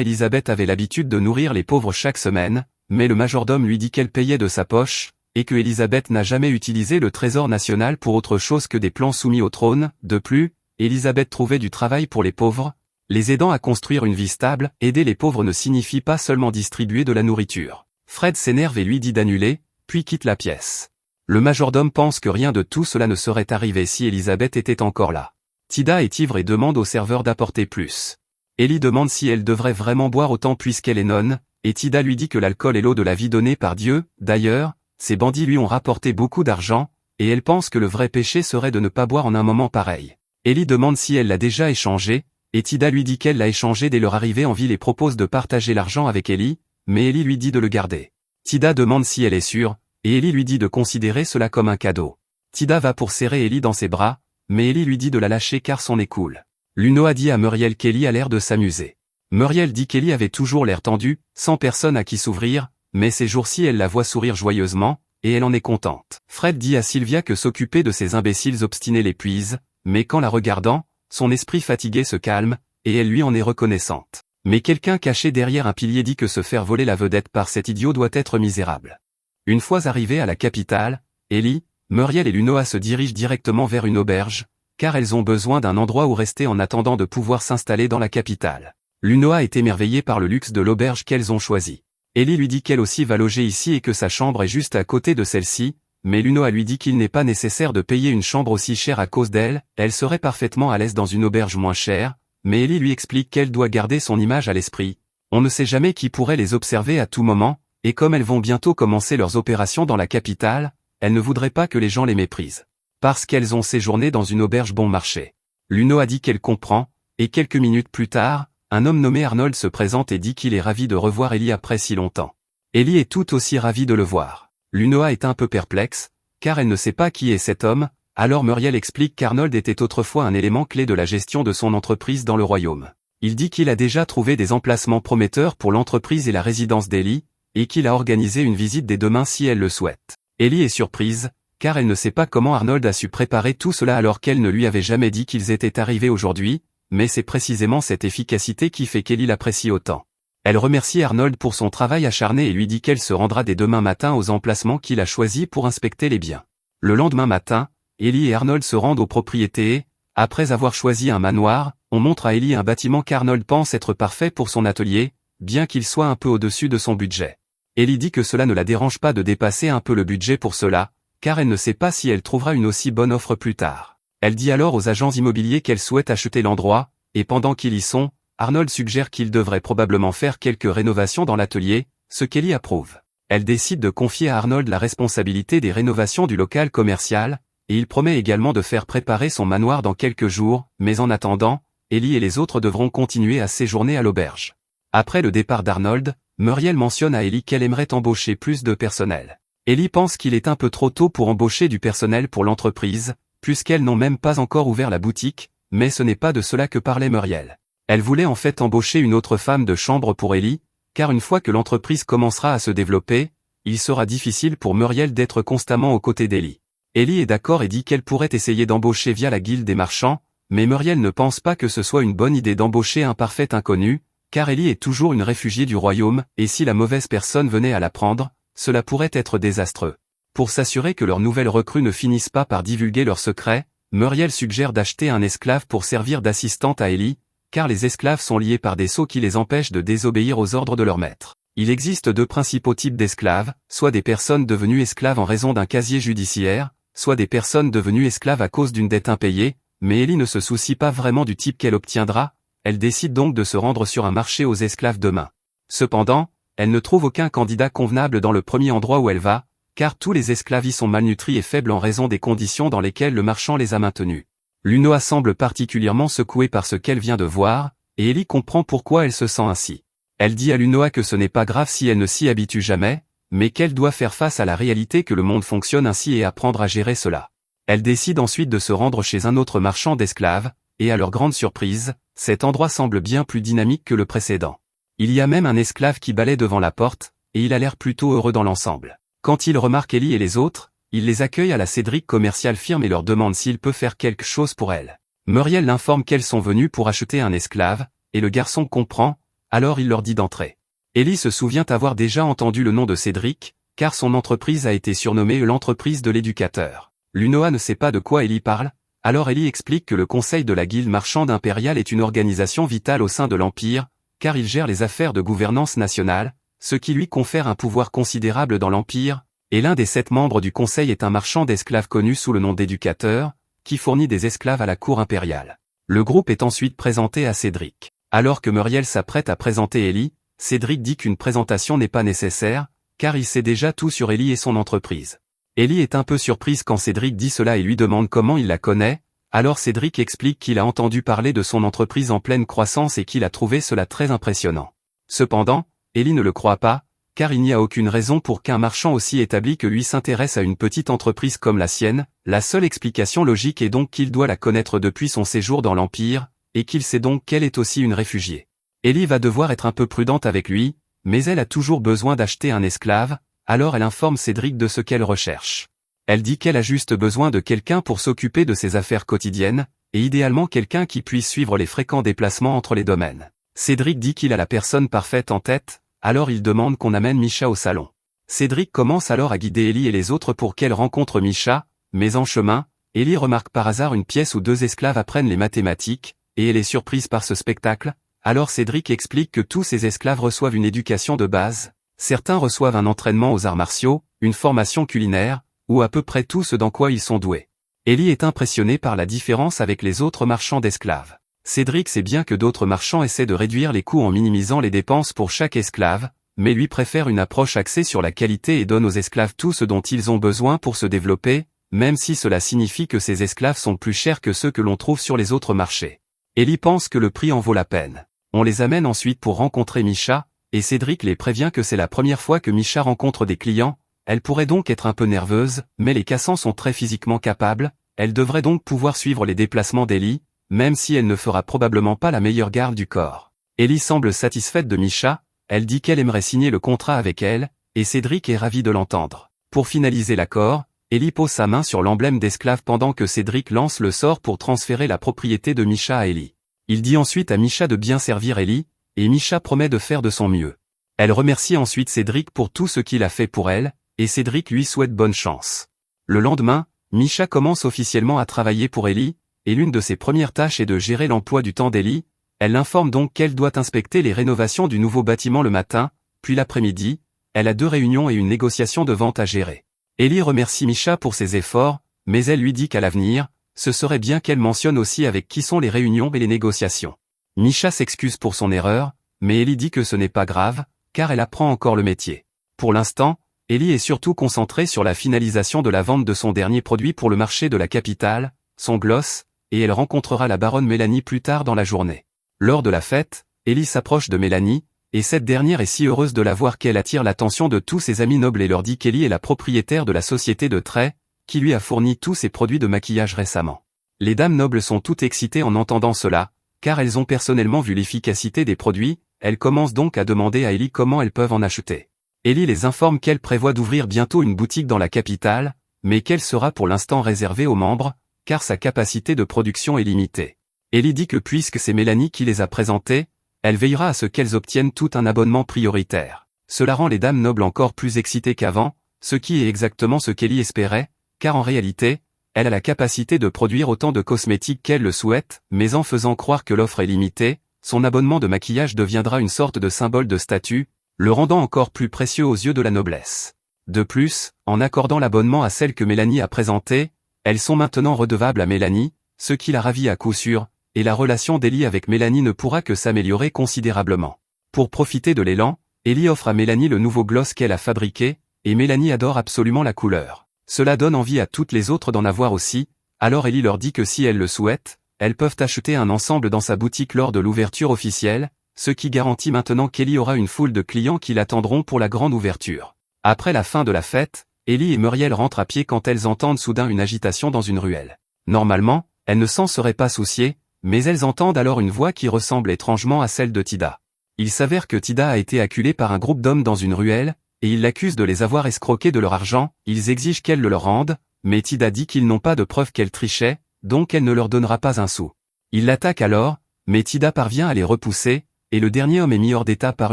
Elisabeth avait l'habitude de nourrir les pauvres chaque semaine, mais le majordome lui dit qu'elle payait de sa poche, et que Elisabeth n'a jamais utilisé le trésor national pour autre chose que des plans soumis au trône. De plus, Elisabeth trouvait du travail pour les pauvres, les aidant à construire une vie stable. Aider les pauvres ne signifie pas seulement distribuer de la nourriture. Fred s'énerve et lui dit d'annuler, puis quitte la pièce. Le majordome pense que rien de tout cela ne serait arrivé si Elisabeth était encore là. Tida est ivre et demande au serveur d'apporter plus. Ellie demande si elle devrait vraiment boire autant puisqu'elle est nonne, et Tida lui dit que l'alcool est l'eau de la vie donnée par Dieu. D'ailleurs, ces bandits lui ont rapporté beaucoup d'argent, et elle pense que le vrai péché serait de ne pas boire en un moment pareil. Ellie demande si elle l'a déjà échangé, et Tida lui dit qu'elle l'a échangé dès leur arrivée en ville et propose de partager l'argent avec Ellie, mais Ellie lui dit de le garder. Tida demande si elle est sûre, et Ellie lui dit de considérer cela comme un cadeau. Tida va pour serrer Ellie dans ses bras, mais Ellie lui dit de la lâcher car son nez coule. Lunoa dit à Muriel qu'Ellie a l'air de s'amuser. Muriel dit qu'Ellie avait toujours l'air tendue, sans personne à qui s'ouvrir, mais ces jours-ci elle la voit sourire joyeusement, et elle en est contente. Fred dit à Sylvia que s'occuper de ces imbéciles obstinés l'épuise, mais qu'en la regardant, son esprit fatigué se calme, et elle lui en est reconnaissante. Mais quelqu'un caché derrière un pilier dit que se faire voler la vedette par cet idiot doit être misérable. Une fois arrivés à la capitale, Ellie, Muriel et Lunoa se dirigent directement vers une auberge, car elles ont besoin d'un endroit où rester en attendant de pouvoir s'installer dans la capitale. Lunoa est émerveillée par le luxe de l'auberge qu'elles ont choisie. Ellie lui dit qu'elle aussi va loger ici et que sa chambre est juste à côté de celle-ci, mais Lunoa lui dit qu'il n'est pas nécessaire de payer une chambre aussi chère à cause d'elle, elle serait parfaitement à l'aise dans une auberge moins chère, mais Ellie lui explique qu'elle doit garder son image à l'esprit. On ne sait jamais qui pourrait les observer à tout moment, et comme elles vont bientôt commencer leurs opérations dans la capitale, elle ne voudrait pas que les gens les méprisent. Parce qu'elles ont séjourné dans une auberge bon marché. Lunoa dit qu'elle comprend, et quelques minutes plus tard, un homme nommé Arnold se présente et dit qu'il est ravi de revoir Ellie après si longtemps. Ellie est tout aussi ravie de le voir. Lunoa est un peu perplexe, car elle ne sait pas qui est cet homme, alors Muriel explique qu'Arnold était autrefois un élément clé de la gestion de son entreprise dans le royaume. Il dit qu'il a déjà trouvé des emplacements prometteurs pour l'entreprise et la résidence d'Ellie, et qu'il a organisé une visite dès demain si elle le souhaite. Ellie est surprise, car elle ne sait pas comment Arnold a su préparer tout cela alors qu'elle ne lui avait jamais dit qu'ils étaient arrivés aujourd'hui, mais c'est précisément cette efficacité qui fait qu'Ellie l'apprécie autant. Elle remercie Arnold pour son travail acharné et lui dit qu'elle se rendra dès demain matin aux emplacements qu'il a choisis pour inspecter les biens. Le lendemain matin, Ellie et Arnold se rendent aux propriétés et, après avoir choisi un manoir, on montre à Ellie un bâtiment qu'Arnold pense être parfait pour son atelier, bien qu'il soit un peu au-dessus de son budget. Ellie dit que cela ne la dérange pas de dépasser un peu le budget pour cela, car elle ne sait pas si elle trouvera une aussi bonne offre plus tard. Elle dit alors aux agents immobiliers qu'elle souhaite acheter l'endroit, et pendant qu'ils y sont, Arnold suggère qu'il devrait probablement faire quelques rénovations dans l'atelier, ce qu'Ellie approuve. Elle décide de confier à Arnold la responsabilité des rénovations du local commercial, et il promet également de faire préparer son manoir dans quelques jours, mais en attendant, Ellie et les autres devront continuer à séjourner à l'auberge. Après le départ d'Arnold, Muriel mentionne à Ellie qu'elle aimerait embaucher plus de personnel. Ellie pense qu'il est un peu trop tôt pour embaucher du personnel pour l'entreprise, puisqu'elles n'ont même pas encore ouvert la boutique, mais ce n'est pas de cela que parlait Muriel. Elle voulait en fait embaucher une autre femme de chambre pour Ellie, car une fois que l'entreprise commencera à se développer, il sera difficile pour Muriel d'être constamment aux côtés d'Ellie. Ellie est d'accord et dit qu'elle pourrait essayer d'embaucher via la guilde des marchands, mais Muriel ne pense pas que ce soit une bonne idée d'embaucher un parfait inconnu, car Ellie est toujours une réfugiée du royaume, et si la mauvaise personne venait à la prendre, cela pourrait être désastreux. Pour s'assurer que leurs nouvelles recrues ne finissent pas par divulguer leurs secrets, Muriel suggère d'acheter un esclave pour servir d'assistante à Ellie, car les esclaves sont liés par des sceaux qui les empêchent de désobéir aux ordres de leur maître. Il existe deux principaux types d'esclaves, soit des personnes devenues esclaves en raison d'un casier judiciaire, soit des personnes devenues esclaves à cause d'une dette impayée, mais Ellie ne se soucie pas vraiment du type qu'elle obtiendra, elle décide donc de se rendre sur un marché aux esclaves demain. Cependant, elle ne trouve aucun candidat convenable dans le premier endroit où elle va, car tous les esclaves y sont malnutris et faibles en raison des conditions dans lesquelles le marchand les a maintenus. Lunoa semble particulièrement secouée par ce qu'elle vient de voir, et Ellie comprend pourquoi elle se sent ainsi. Elle dit à Lunoa que ce n'est pas grave si elle ne s'y habitue jamais, mais qu'elle doit faire face à la réalité que le monde fonctionne ainsi et apprendre à gérer cela. Elle décide ensuite de se rendre chez un autre marchand d'esclaves, et à leur grande surprise, cet endroit semble bien plus dynamique que le précédent. Il y a même un esclave qui balaie devant la porte, et il a l'air plutôt heureux dans l'ensemble. Quand il remarque Ellie et les autres, il les accueille à la Cédric Commercial Firm et leur demande s'il peut faire quelque chose pour elle. Muriel l'informe qu'elles sont venues pour acheter un esclave, et le garçon comprend, alors il leur dit d'entrer. Ellie se souvient avoir déjà entendu le nom de Cédric, car son entreprise a été surnommée l'entreprise de l'éducateur. Lunoa ne sait pas de quoi Ellie parle, alors Ellie explique que le conseil de la guilde marchande impériale est une organisation vitale au sein de l'Empire, car il gère les affaires de gouvernance nationale, ce qui lui confère un pouvoir considérable dans l'Empire, et l'un des 7 membres du conseil est un marchand d'esclaves connu sous le nom d'éducateur, qui fournit des esclaves à la cour impériale. Le groupe est ensuite présenté à Cédric. Alors que Muriel s'apprête à présenter Ellie, Cédric dit qu'une présentation n'est pas nécessaire, car il sait déjà tout sur Ellie et son entreprise. Ellie est un peu surprise quand Cédric dit cela et lui demande comment il la connaît, alors Cédric explique qu'il a entendu parler de son entreprise en pleine croissance et qu'il a trouvé cela très impressionnant. Cependant, Ellie ne le croit pas, car il n'y a aucune raison pour qu'un marchand aussi établi que lui s'intéresse à une petite entreprise comme la sienne, la seule explication logique est donc qu'il doit la connaître depuis son séjour dans l'Empire, et qu'il sait donc qu'elle est aussi une réfugiée. Ellie va devoir être un peu prudente avec lui, mais elle a toujours besoin d'acheter un esclave, alors elle informe Cédric de ce qu'elle recherche. Elle dit qu'elle a juste besoin de quelqu'un pour s'occuper de ses affaires quotidiennes, et idéalement quelqu'un qui puisse suivre les fréquents déplacements entre les domaines. Cédric dit qu'il a la personne parfaite en tête, alors il demande qu'on amène Misha au salon. Cédric commence alors à guider Ellie et les autres pour qu'elle rencontre Misha, mais en chemin, Ellie remarque par hasard une pièce où 2 esclaves apprennent les mathématiques, et elle est surprise par ce spectacle, alors Cédric explique que tous ces esclaves reçoivent une éducation de base, certains reçoivent un entraînement aux arts martiaux, une formation culinaire, ou à peu près tout ce dans quoi ils sont doués. Ellie est impressionnée par la différence avec les autres marchands d'esclaves. Cédric sait bien que d'autres marchands essaient de réduire les coûts en minimisant les dépenses pour chaque esclave, mais lui préfère une approche axée sur la qualité et donne aux esclaves tout ce dont ils ont besoin pour se développer, même si cela signifie que ces esclaves sont plus chers que ceux que l'on trouve sur les autres marchés. Ellie pense que le prix en vaut la peine. On les amène ensuite pour rencontrer Misha, et Cédric les prévient que c'est la première fois que Misha rencontre des clients, elle pourrait donc être un peu nerveuse, mais les cassants sont très physiquement capables, elle devrait donc pouvoir suivre les déplacements d'Ellie, même si elle ne fera probablement pas la meilleure garde du corps. Ellie semble satisfaite de Misha, elle dit qu'elle aimerait signer le contrat avec elle, et Cédric est ravi de l'entendre. Pour finaliser l'accord, Ellie pose sa main sur l'emblème d'esclave pendant que Cédric lance le sort pour transférer la propriété de Misha à Ellie. Il dit ensuite à Misha de bien servir Ellie, et Misha promet de faire de son mieux. Elle remercie ensuite Cédric pour tout ce qu'il a fait pour elle, et Cédric lui souhaite bonne chance. Le lendemain, Misha commence officiellement à travailler pour Ellie, et l'une de ses premières tâches est de gérer l'emploi du temps d'Ellie. Elle l'informe donc qu'elle doit inspecter les rénovations du nouveau bâtiment le matin, puis l'après-midi, elle a 2 réunions et une négociation de vente à gérer. Ellie remercie Misha pour ses efforts, mais elle lui dit qu'à l'avenir, ce serait bien qu'elle mentionne aussi avec qui sont les réunions et les négociations. Misha s'excuse pour son erreur, mais Ellie dit que ce n'est pas grave, car elle apprend encore le métier. Pour l'instant, Ellie est surtout concentrée sur la finalisation de la vente de son dernier produit pour le marché de la capitale, son gloss, et elle rencontrera la baronne Mélanie plus tard dans la journée. Lors de la fête, Ellie s'approche de Mélanie, et cette dernière est si heureuse de la voir qu'elle attire l'attention de tous ses amis nobles et leur dit qu'Ellie est la propriétaire de la société de traits, qui lui a fourni tous ses produits de maquillage récemment. Les dames nobles sont toutes excitées en entendant cela, car elles ont personnellement vu l'efficacité des produits, elles commencent donc à demander à Ellie comment elles peuvent en acheter. Ellie les informe qu'elle prévoit d'ouvrir bientôt une boutique dans la capitale, mais qu'elle sera pour l'instant réservée aux membres, car sa capacité de production est limitée. Ellie dit que puisque c'est Mélanie qui les a présentées, elle veillera à ce qu'elles obtiennent tout un abonnement prioritaire. Cela rend les dames nobles encore plus excitées qu'avant, ce qui est exactement ce qu'Ellie espérait, car en réalité, elle a la capacité de produire autant de cosmétiques qu'elle le souhaite, mais en faisant croire que l'offre est limitée, son abonnement de maquillage deviendra une sorte de symbole de statut, le rendant encore plus précieux aux yeux de la noblesse. De plus, en accordant l'abonnement à celle que Mélanie a présentée, elles sont maintenant redevables à Mélanie, ce qui la ravit à coup sûr, et la relation d'Ellie avec Mélanie ne pourra que s'améliorer considérablement. Pour profiter de l'élan, Ellie offre à Mélanie le nouveau gloss qu'elle a fabriqué, et Mélanie adore absolument la couleur. Cela donne envie à toutes les autres d'en avoir aussi, alors Ellie leur dit que si elles le souhaitent, elles peuvent acheter un ensemble dans sa boutique lors de l'ouverture officielle, ce qui garantit maintenant qu'Ellie aura une foule de clients qui l'attendront pour la grande ouverture. Après la fin de la fête, Ellie et Muriel rentrent à pied quand elles entendent soudain une agitation dans une ruelle. Normalement, elles ne s'en seraient pas souciées, mais elles entendent alors une voix qui ressemble étrangement à celle de Tida. Il s'avère que Tida a été acculée par un groupe d'hommes dans une ruelle, et ils l'accusent de les avoir escroqués de leur argent, ils exigent qu'elle le leur rende, mais Tida dit qu'ils n'ont pas de preuve qu'elle trichait, donc elle ne leur donnera pas un sou. Ils l'attaquent alors, mais Tida parvient à les repousser, et le dernier homme est mis hors d'état par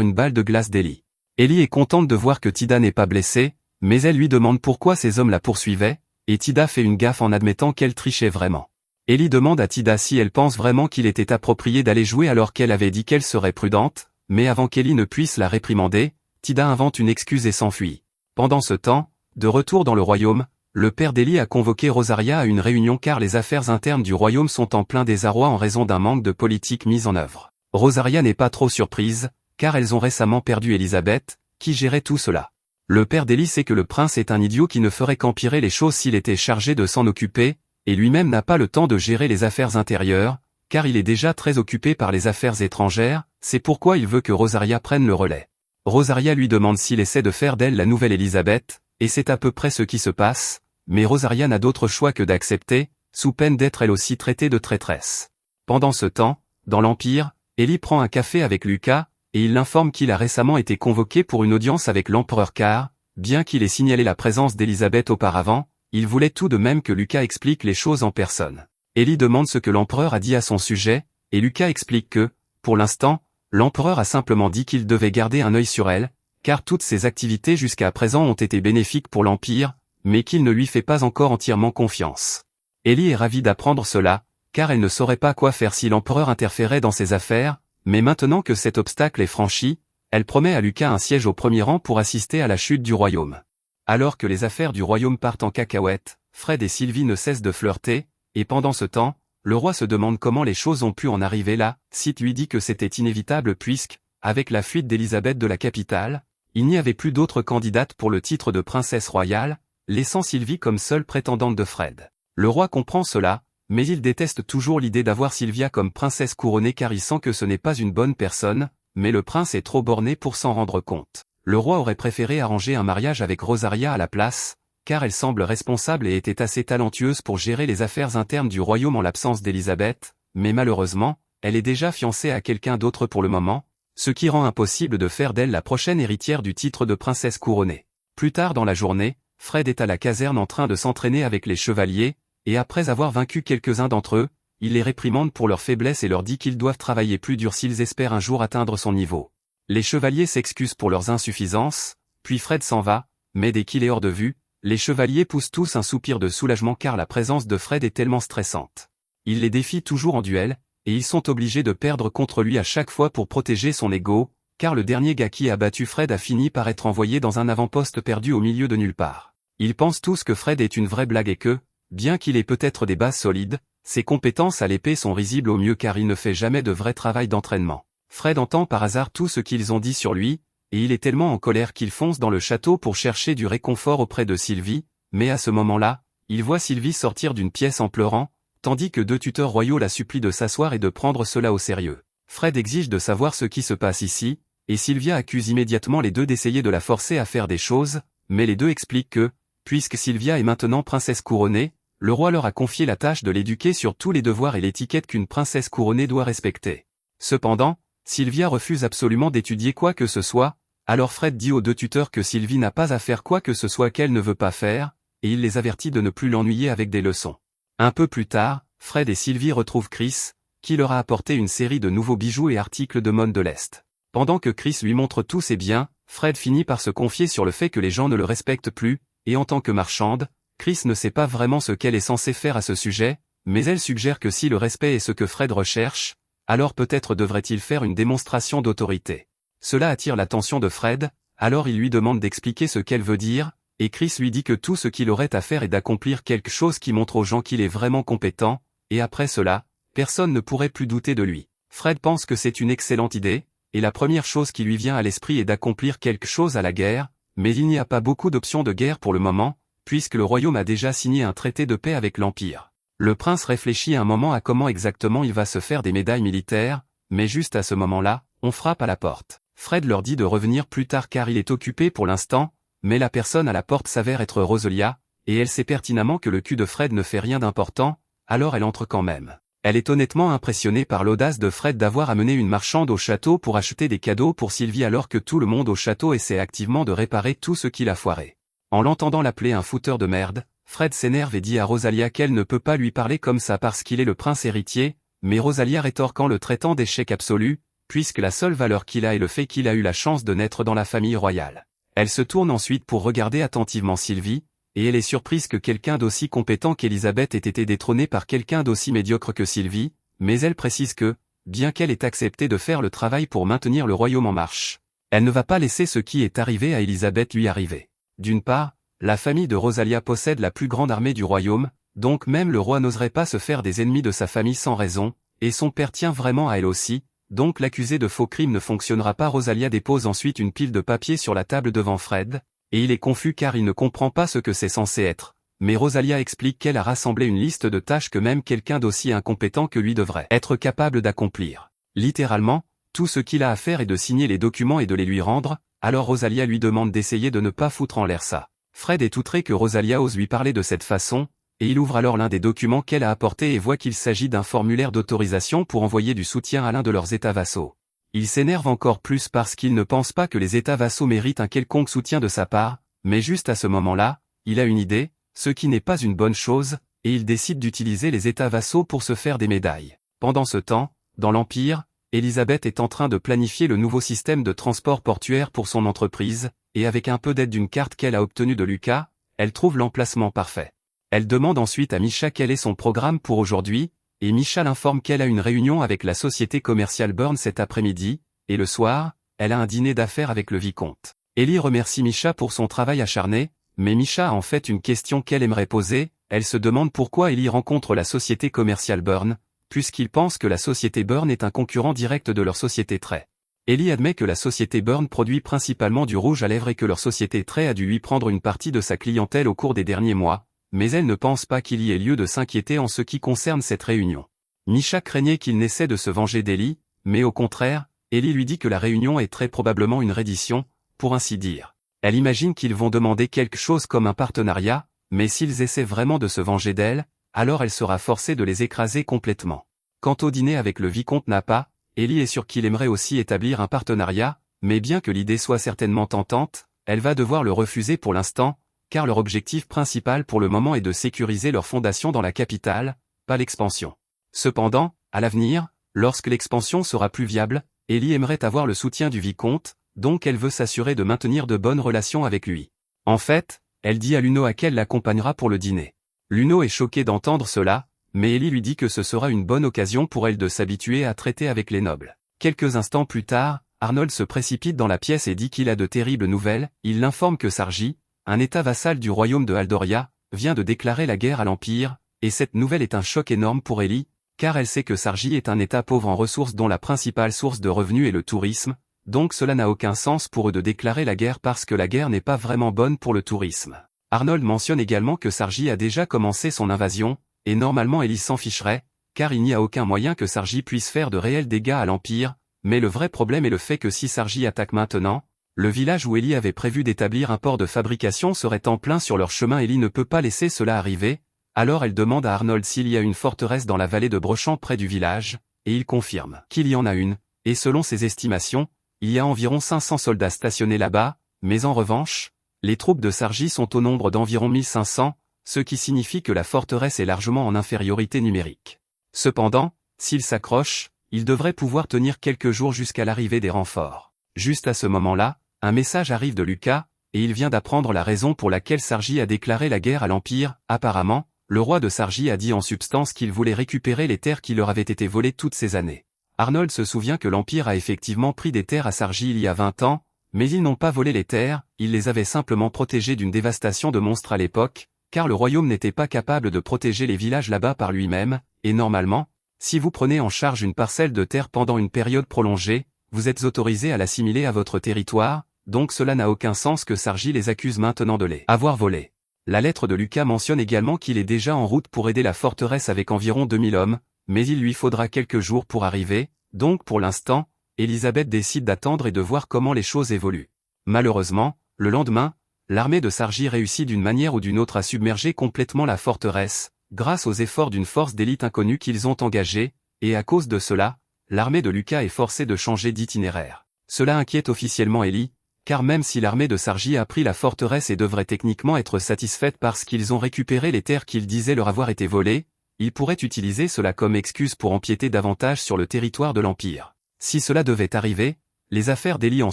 une balle de glace d'Ellie. Ellie est contente de voir que Tida n'est pas blessée, mais elle lui demande pourquoi ces hommes la poursuivaient, et Tida fait une gaffe en admettant qu'elle trichait vraiment. Ellie demande à Tida si elle pense vraiment qu'il était approprié d'aller jouer alors qu'elle avait dit qu'elle serait prudente, mais avant qu'Ellie ne puisse la réprimander, Tida invente une excuse et s'enfuit. Pendant ce temps, de retour dans le royaume, le père d'Ellie a convoqué Rosaria à une réunion car les affaires internes du royaume sont en plein désarroi en raison d'un manque de politique mise en œuvre. Rosaria n'est pas trop surprise, car elles ont récemment perdu Elisabeth, qui gérait tout cela. Le père d'Ellie sait que le prince est un idiot qui ne ferait qu'empirer les choses s'il était chargé de s'en occuper, et lui-même n'a pas le temps de gérer les affaires intérieures, car il est déjà très occupé par les affaires étrangères, c'est pourquoi il veut que Rosaria prenne le relais. Rosaria lui demande s'il essaie de faire d'elle la nouvelle Elisabeth, et c'est à peu près ce qui se passe, mais Rosaria n'a d'autre choix que d'accepter, sous peine d'être elle aussi traitée de traîtresse. Pendant ce temps, dans l'Empire, Ellie prend un café avec Lucas, et il l'informe qu'il a récemment été convoqué pour une audience avec l'empereur car, bien qu'il ait signalé la présence d'Elisabeth auparavant, il voulait tout de même que Lucas explique les choses en personne. Ellie demande ce que l'empereur a dit à son sujet, et Lucas explique que, pour l'instant, l'empereur a simplement dit qu'il devait garder un œil sur elle, car toutes ses activités jusqu'à présent ont été bénéfiques pour l'Empire, mais qu'il ne lui fait pas encore entièrement confiance. Ellie est ravie d'apprendre cela, car elle ne saurait pas quoi faire si l'empereur interférait dans ses affaires, mais maintenant que cet obstacle est franchi, elle promet à Lucas un siège au premier rang pour assister à la chute du royaume. Alors que les affaires du royaume partent en cacahuète, Fred et Sylvie ne cessent de flirter, et pendant ce temps, le roi se demande comment les choses ont pu en arriver là, Sid lui dit que c'était inévitable puisque, avec la fuite d'Elisabeth de la capitale, il n'y avait plus d'autres candidates pour le titre de princesse royale, laissant Sylvie comme seule prétendante de Fred. Le roi comprend cela, mais il déteste toujours l'idée d'avoir Sylvia comme princesse couronnée car il sent que ce n'est pas une bonne personne, mais le prince est trop borné pour s'en rendre compte. Le roi aurait préféré arranger un mariage avec Rosaria à la place, car elle semble responsable et était assez talentueuse pour gérer les affaires internes du royaume en l'absence d'Elisabeth, mais malheureusement, elle est déjà fiancée à quelqu'un d'autre pour le moment, ce qui rend impossible de faire d'elle la prochaine héritière du titre de princesse couronnée. Plus tard dans la journée, Fred est à la caserne en train de s'entraîner avec les chevaliers, et après avoir vaincu quelques-uns d'entre eux, il les réprimande pour leur faiblesse et leur dit qu'ils doivent travailler plus dur s'ils espèrent un jour atteindre son niveau. Les chevaliers s'excusent pour leurs insuffisances, puis Fred s'en va, mais dès qu'il est hors de vue, les chevaliers poussent tous un soupir de soulagement car la présence de Fred est tellement stressante. Il les défie toujours en duel, et ils sont obligés de perdre contre lui à chaque fois pour protéger son ego, car le dernier gars qui a battu Fred a fini par être envoyé dans un avant-poste perdu au milieu de nulle part. Ils pensent tous que Fred est une vraie blague et que, bien qu'il ait peut-être des bases solides, ses compétences à l'épée sont risibles au mieux car il ne fait jamais de vrai travail d'entraînement. Fred entend par hasard tout ce qu'ils ont dit sur lui, et il est tellement en colère qu'il fonce dans le château pour chercher du réconfort auprès de Sylvie, mais à ce moment-là, il voit Sylvie sortir d'une pièce en pleurant, tandis que deux tuteurs royaux la supplient de s'asseoir et de prendre cela au sérieux. Fred exige de savoir ce qui se passe ici, et Sylvia accuse immédiatement les deux d'essayer de la forcer à faire des choses, mais les deux expliquent que, puisque Sylvia est maintenant princesse couronnée, le roi leur a confié la tâche de l'éduquer sur tous les devoirs et l'étiquette qu'une princesse couronnée doit respecter. Cependant, Sylvia refuse absolument d'étudier quoi que ce soit, alors Fred dit aux deux tuteurs que Sylvie n'a pas à faire quoi que ce soit qu'elle ne veut pas faire, et il les avertit de ne plus l'ennuyer avec des leçons. Un peu plus tard, Fred et Sylvie retrouvent Chris, qui leur a apporté une série de nouveaux bijoux et articles de mode de l'Est. Pendant que Chris lui montre tous ses biens, Fred finit par se confier sur le fait que les gens ne le respectent plus, et en tant que marchande, Chris ne sait pas vraiment ce qu'elle est censée faire à ce sujet, mais elle suggère que si le respect est ce que Fred recherche, alors peut-être devrait-il faire une démonstration d'autorité. Cela attire l'attention de Fred, alors il lui demande d'expliquer ce qu'elle veut dire, et Chris lui dit que tout ce qu'il aurait à faire est d'accomplir quelque chose qui montre aux gens qu'il est vraiment compétent, et après cela, personne ne pourrait plus douter de lui. Fred pense que c'est une excellente idée, et la première chose qui lui vient à l'esprit est d'accomplir quelque chose à la guerre, mais il n'y a pas beaucoup d'options de guerre pour le moment, puisque le royaume a déjà signé un traité de paix avec l'Empire. Le prince réfléchit un moment à comment exactement il va se faire des médailles militaires, mais juste à ce moment-là, on frappe à la porte. Fred leur dit de revenir plus tard car il est occupé pour l'instant, mais la personne à la porte s'avère être Rosalia, et elle sait pertinemment que le cul de Fred ne fait rien d'important, alors elle entre quand même. Elle est honnêtement impressionnée par l'audace de Fred d'avoir amené une marchande au château pour acheter des cadeaux pour Sylvie alors que tout le monde au château essaie activement de réparer tout ce qu'il a foiré. En l'entendant l'appeler un fouteur de merde, Fred s'énerve et dit à Rosalia qu'elle ne peut pas lui parler comme ça parce qu'il est le prince héritier, mais Rosalia rétorque en le traitant d'échec absolu, puisque la seule valeur qu'il a est le fait qu'il a eu la chance de naître dans la famille royale. Elle se tourne ensuite pour regarder attentivement Sylvie, et elle est surprise que quelqu'un d'aussi compétent qu'Elisabeth ait été détrônée par quelqu'un d'aussi médiocre que Sylvie, mais elle précise que, bien qu'elle ait accepté de faire le travail pour maintenir le royaume en marche, elle ne va pas laisser ce qui est arrivé à Elisabeth lui arriver. D'une part, la famille de Rosalia possède la plus grande armée du royaume, donc même le roi n'oserait pas se faire des ennemis de sa famille sans raison, et son père tient vraiment à elle aussi, donc l'accuser de faux crimes ne fonctionnera pas. Rosalia dépose ensuite une pile de papier sur la table devant Fred, et il est confus car il ne comprend pas ce que c'est censé être, mais Rosalia explique qu'elle a rassemblé une liste de tâches que même quelqu'un d'aussi incompétent que lui devrait être capable d'accomplir. Littéralement, tout ce qu'il a à faire est de signer les documents et de les lui rendre, alors Rosalia lui demande d'essayer de ne pas foutre en l'air ça. Fred est outré que Rosalia ose lui parler de cette façon, et il ouvre alors l'un des documents qu'elle a apporté et voit qu'il s'agit d'un formulaire d'autorisation pour envoyer du soutien à l'un de leurs États vassaux. Il s'énerve encore plus parce qu'il ne pense pas que les États vassaux méritent un quelconque soutien de sa part, mais juste à ce moment-là, il a une idée, ce qui n'est pas une bonne chose, et il décide d'utiliser les États vassaux pour se faire des médailles. Pendant ce temps, dans l'Empire, Elisabeth est en train de planifier le nouveau système de transport portuaire pour son entreprise, et avec un peu d'aide d'une carte qu'elle a obtenue de Lucas, elle trouve l'emplacement parfait. Elle demande ensuite à Misha quel est son programme pour aujourd'hui, et Misha l'informe qu'elle a une réunion avec la société commerciale Burn cet après-midi, et le soir, elle a un dîner d'affaires avec le vicomte. Ellie remercie Misha pour son travail acharné, mais Misha a en fait une question qu'elle aimerait poser, elle se demande pourquoi Ellie rencontre la société commerciale Burn, puisqu'il pense que la société Burn est un concurrent direct de leur société Trait. Ellie admet que la société Burn produit principalement du rouge à lèvres et que leur société Trait a dû lui prendre une partie de sa clientèle au cours des derniers mois, mais elle ne pense pas qu'il y ait lieu de s'inquiéter en ce qui concerne cette réunion. Misha craignait qu'il n'essaie de se venger d'Ellie, mais au contraire, Ellie lui dit que la réunion est très probablement une reddition, pour ainsi dire. Elle imagine qu'ils vont demander quelque chose comme un partenariat, mais s'ils essaient vraiment de se venger d'elle, alors elle sera forcée de les écraser complètement. Quant au dîner avec le vicomte Napa, Ellie est sûre qu'il aimerait aussi établir un partenariat, mais bien que l'idée soit certainement tentante, elle va devoir le refuser pour l'instant, car leur objectif principal pour le moment est de sécuriser leur fondation dans la capitale, pas l'expansion. Cependant, à l'avenir, lorsque l'expansion sera plus viable, Ellie aimerait avoir le soutien du vicomte, donc elle veut s'assurer de maintenir de bonnes relations avec lui. En fait, elle dit à Luno qu'elle l'accompagnera pour le dîner. Luno est choqué d'entendre cela, mais Ellie lui dit que ce sera une bonne occasion pour elle de s'habituer à traiter avec les nobles. Quelques instants plus tard, Arnold se précipite dans la pièce et dit qu'il a de terribles nouvelles. Il l'informe que Sargi, un état vassal du royaume de Haldoria, vient de déclarer la guerre à l'Empire, et cette nouvelle est un choc énorme pour Ellie, car elle sait que Sargi est un état pauvre en ressources dont la principale source de revenus est le tourisme, donc cela n'a aucun sens pour eux de déclarer la guerre parce que la guerre n'est pas vraiment bonne pour le tourisme. Arnold mentionne également que Sargi a déjà commencé son invasion, et normalement Ellie s'en ficherait, car il n'y a aucun moyen que Sargi puisse faire de réels dégâts à l'Empire, mais le vrai problème est le fait que si Sargi attaque maintenant, le village où Ellie avait prévu d'établir un port de fabrication serait en plein sur leur chemin. Ellie ne peut pas laisser cela arriver, alors elle demande à Arnold s'il y a une forteresse dans la vallée de Brochamp près du village, et il confirme qu'il y en a une, et selon ses estimations, il y a environ 500 soldats stationnés là-bas, mais en revanche, les troupes de Sargi sont au nombre d'environ 1500, ce qui signifie que la forteresse est largement en infériorité numérique. Cependant, s'il s'accroche, il devrait pouvoir tenir quelques jours jusqu'à l'arrivée des renforts. Juste à ce moment-là, un message arrive de Lucas, et il vient d'apprendre la raison pour laquelle Sargi a déclaré la guerre à l'Empire. Apparemment, le roi de Sargi a dit en substance qu'il voulait récupérer les terres qui leur avaient été volées toutes ces années. Arnold se souvient que l'Empire a effectivement pris des terres à Sargi il y a 20 ans, mais ils n'ont pas volé les terres, ils les avaient simplement protégées d'une dévastation de monstres à l'époque, car le royaume n'était pas capable de protéger les villages là-bas par lui-même, et normalement, si vous prenez en charge une parcelle de terre pendant une période prolongée, vous êtes autorisé à l'assimiler à votre territoire, donc cela n'a aucun sens que Sargi les accuse maintenant de les avoir volés. La lettre de Lucas mentionne également qu'il est déjà en route pour aider la forteresse avec environ 2000 hommes, mais il lui faudra quelques jours pour arriver, donc pour l'instant, Elisabeth décide d'attendre et de voir comment les choses évoluent. Malheureusement, le lendemain, l'armée de Sargi réussit d'une manière ou d'une autre à submerger complètement la forteresse, grâce aux efforts d'une force d'élite inconnue qu'ils ont engagée, et à cause de cela, l'armée de Lucas est forcée de changer d'itinéraire. Cela inquiète officiellement Ellie, car même si l'armée de Sargi a pris la forteresse et devrait techniquement être satisfaite parce qu'ils ont récupéré les terres qu'ils disaient leur avoir été volées, ils pourraient utiliser cela comme excuse pour empiéter davantage sur le territoire de l'Empire. Si cela devait arriver, les affaires d'Ellie en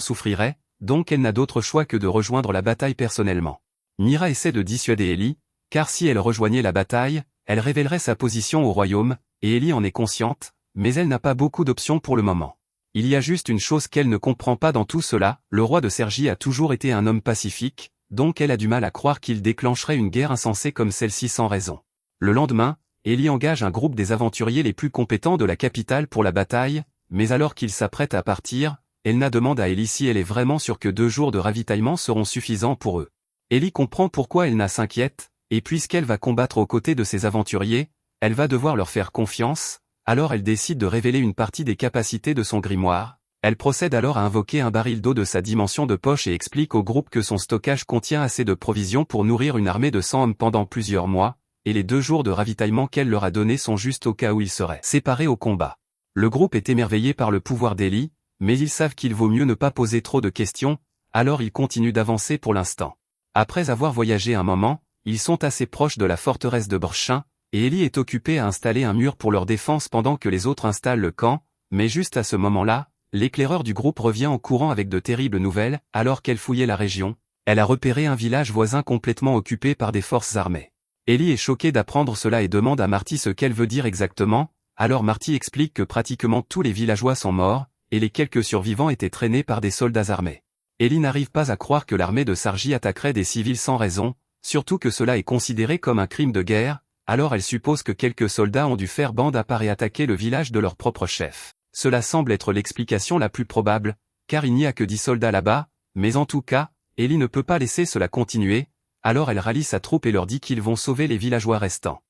souffriraient, donc elle n'a d'autre choix que de rejoindre la bataille personnellement. Mira essaie de dissuader Ellie, car si elle rejoignait la bataille, elle révélerait sa position au royaume, et Ellie en est consciente, mais elle n'a pas beaucoup d'options pour le moment. Il y a juste une chose qu'elle ne comprend pas dans tout cela, le roi de Sargi a toujours été un homme pacifique, donc elle a du mal à croire qu'il déclencherait une guerre insensée comme celle-ci sans raison. Le lendemain, Ellie engage un groupe des aventuriers les plus compétents de la capitale pour la bataille, mais alors qu'ils s'apprêtent à partir, Elna demande à Ellie si elle est vraiment sûre que 2 jours de ravitaillement seront suffisants pour eux. Ellie comprend pourquoi Elna s'inquiète, et puisqu'elle va combattre aux côtés de ces aventuriers, elle va devoir leur faire confiance, alors elle décide de révéler une partie des capacités de son grimoire. Elle procède alors à invoquer un baril d'eau de sa dimension de poche et explique au groupe que son stockage contient assez de provisions pour nourrir une armée de 100 hommes pendant plusieurs mois, et les 2 jours de ravitaillement qu'elle leur a donnés sont juste au cas où ils seraient séparés au combat. Le groupe est émerveillé par le pouvoir d'Ellie, mais ils savent qu'il vaut mieux ne pas poser trop de questions, alors ils continuent d'avancer pour l'instant. Après avoir voyagé un moment, ils sont assez proches de la forteresse de Brochamp, et Ellie est occupée à installer un mur pour leur défense pendant que les autres installent le camp, mais juste à ce moment-là, l'éclaireur du groupe revient en courant avec de terribles nouvelles. Alors qu'elle fouillait la région, elle a repéré un village voisin complètement occupé par des forces armées. Ellie est choquée d'apprendre cela et demande à Marty ce qu'elle veut dire exactement, alors Marty explique que pratiquement tous les villageois sont morts, et les quelques survivants étaient traînés par des soldats armés. Ellie n'arrive pas à croire que l'armée de Sargi attaquerait des civils sans raison, surtout que cela est considéré comme un crime de guerre, alors elle suppose que quelques soldats ont dû faire bande à part et attaquer le village de leur propre chef. Cela semble être l'explication la plus probable, car il n'y a que 10 soldats là-bas, mais en tout cas, Ellie ne peut pas laisser cela continuer, alors elle rallie sa troupe et leur dit qu'ils vont sauver les villageois restants.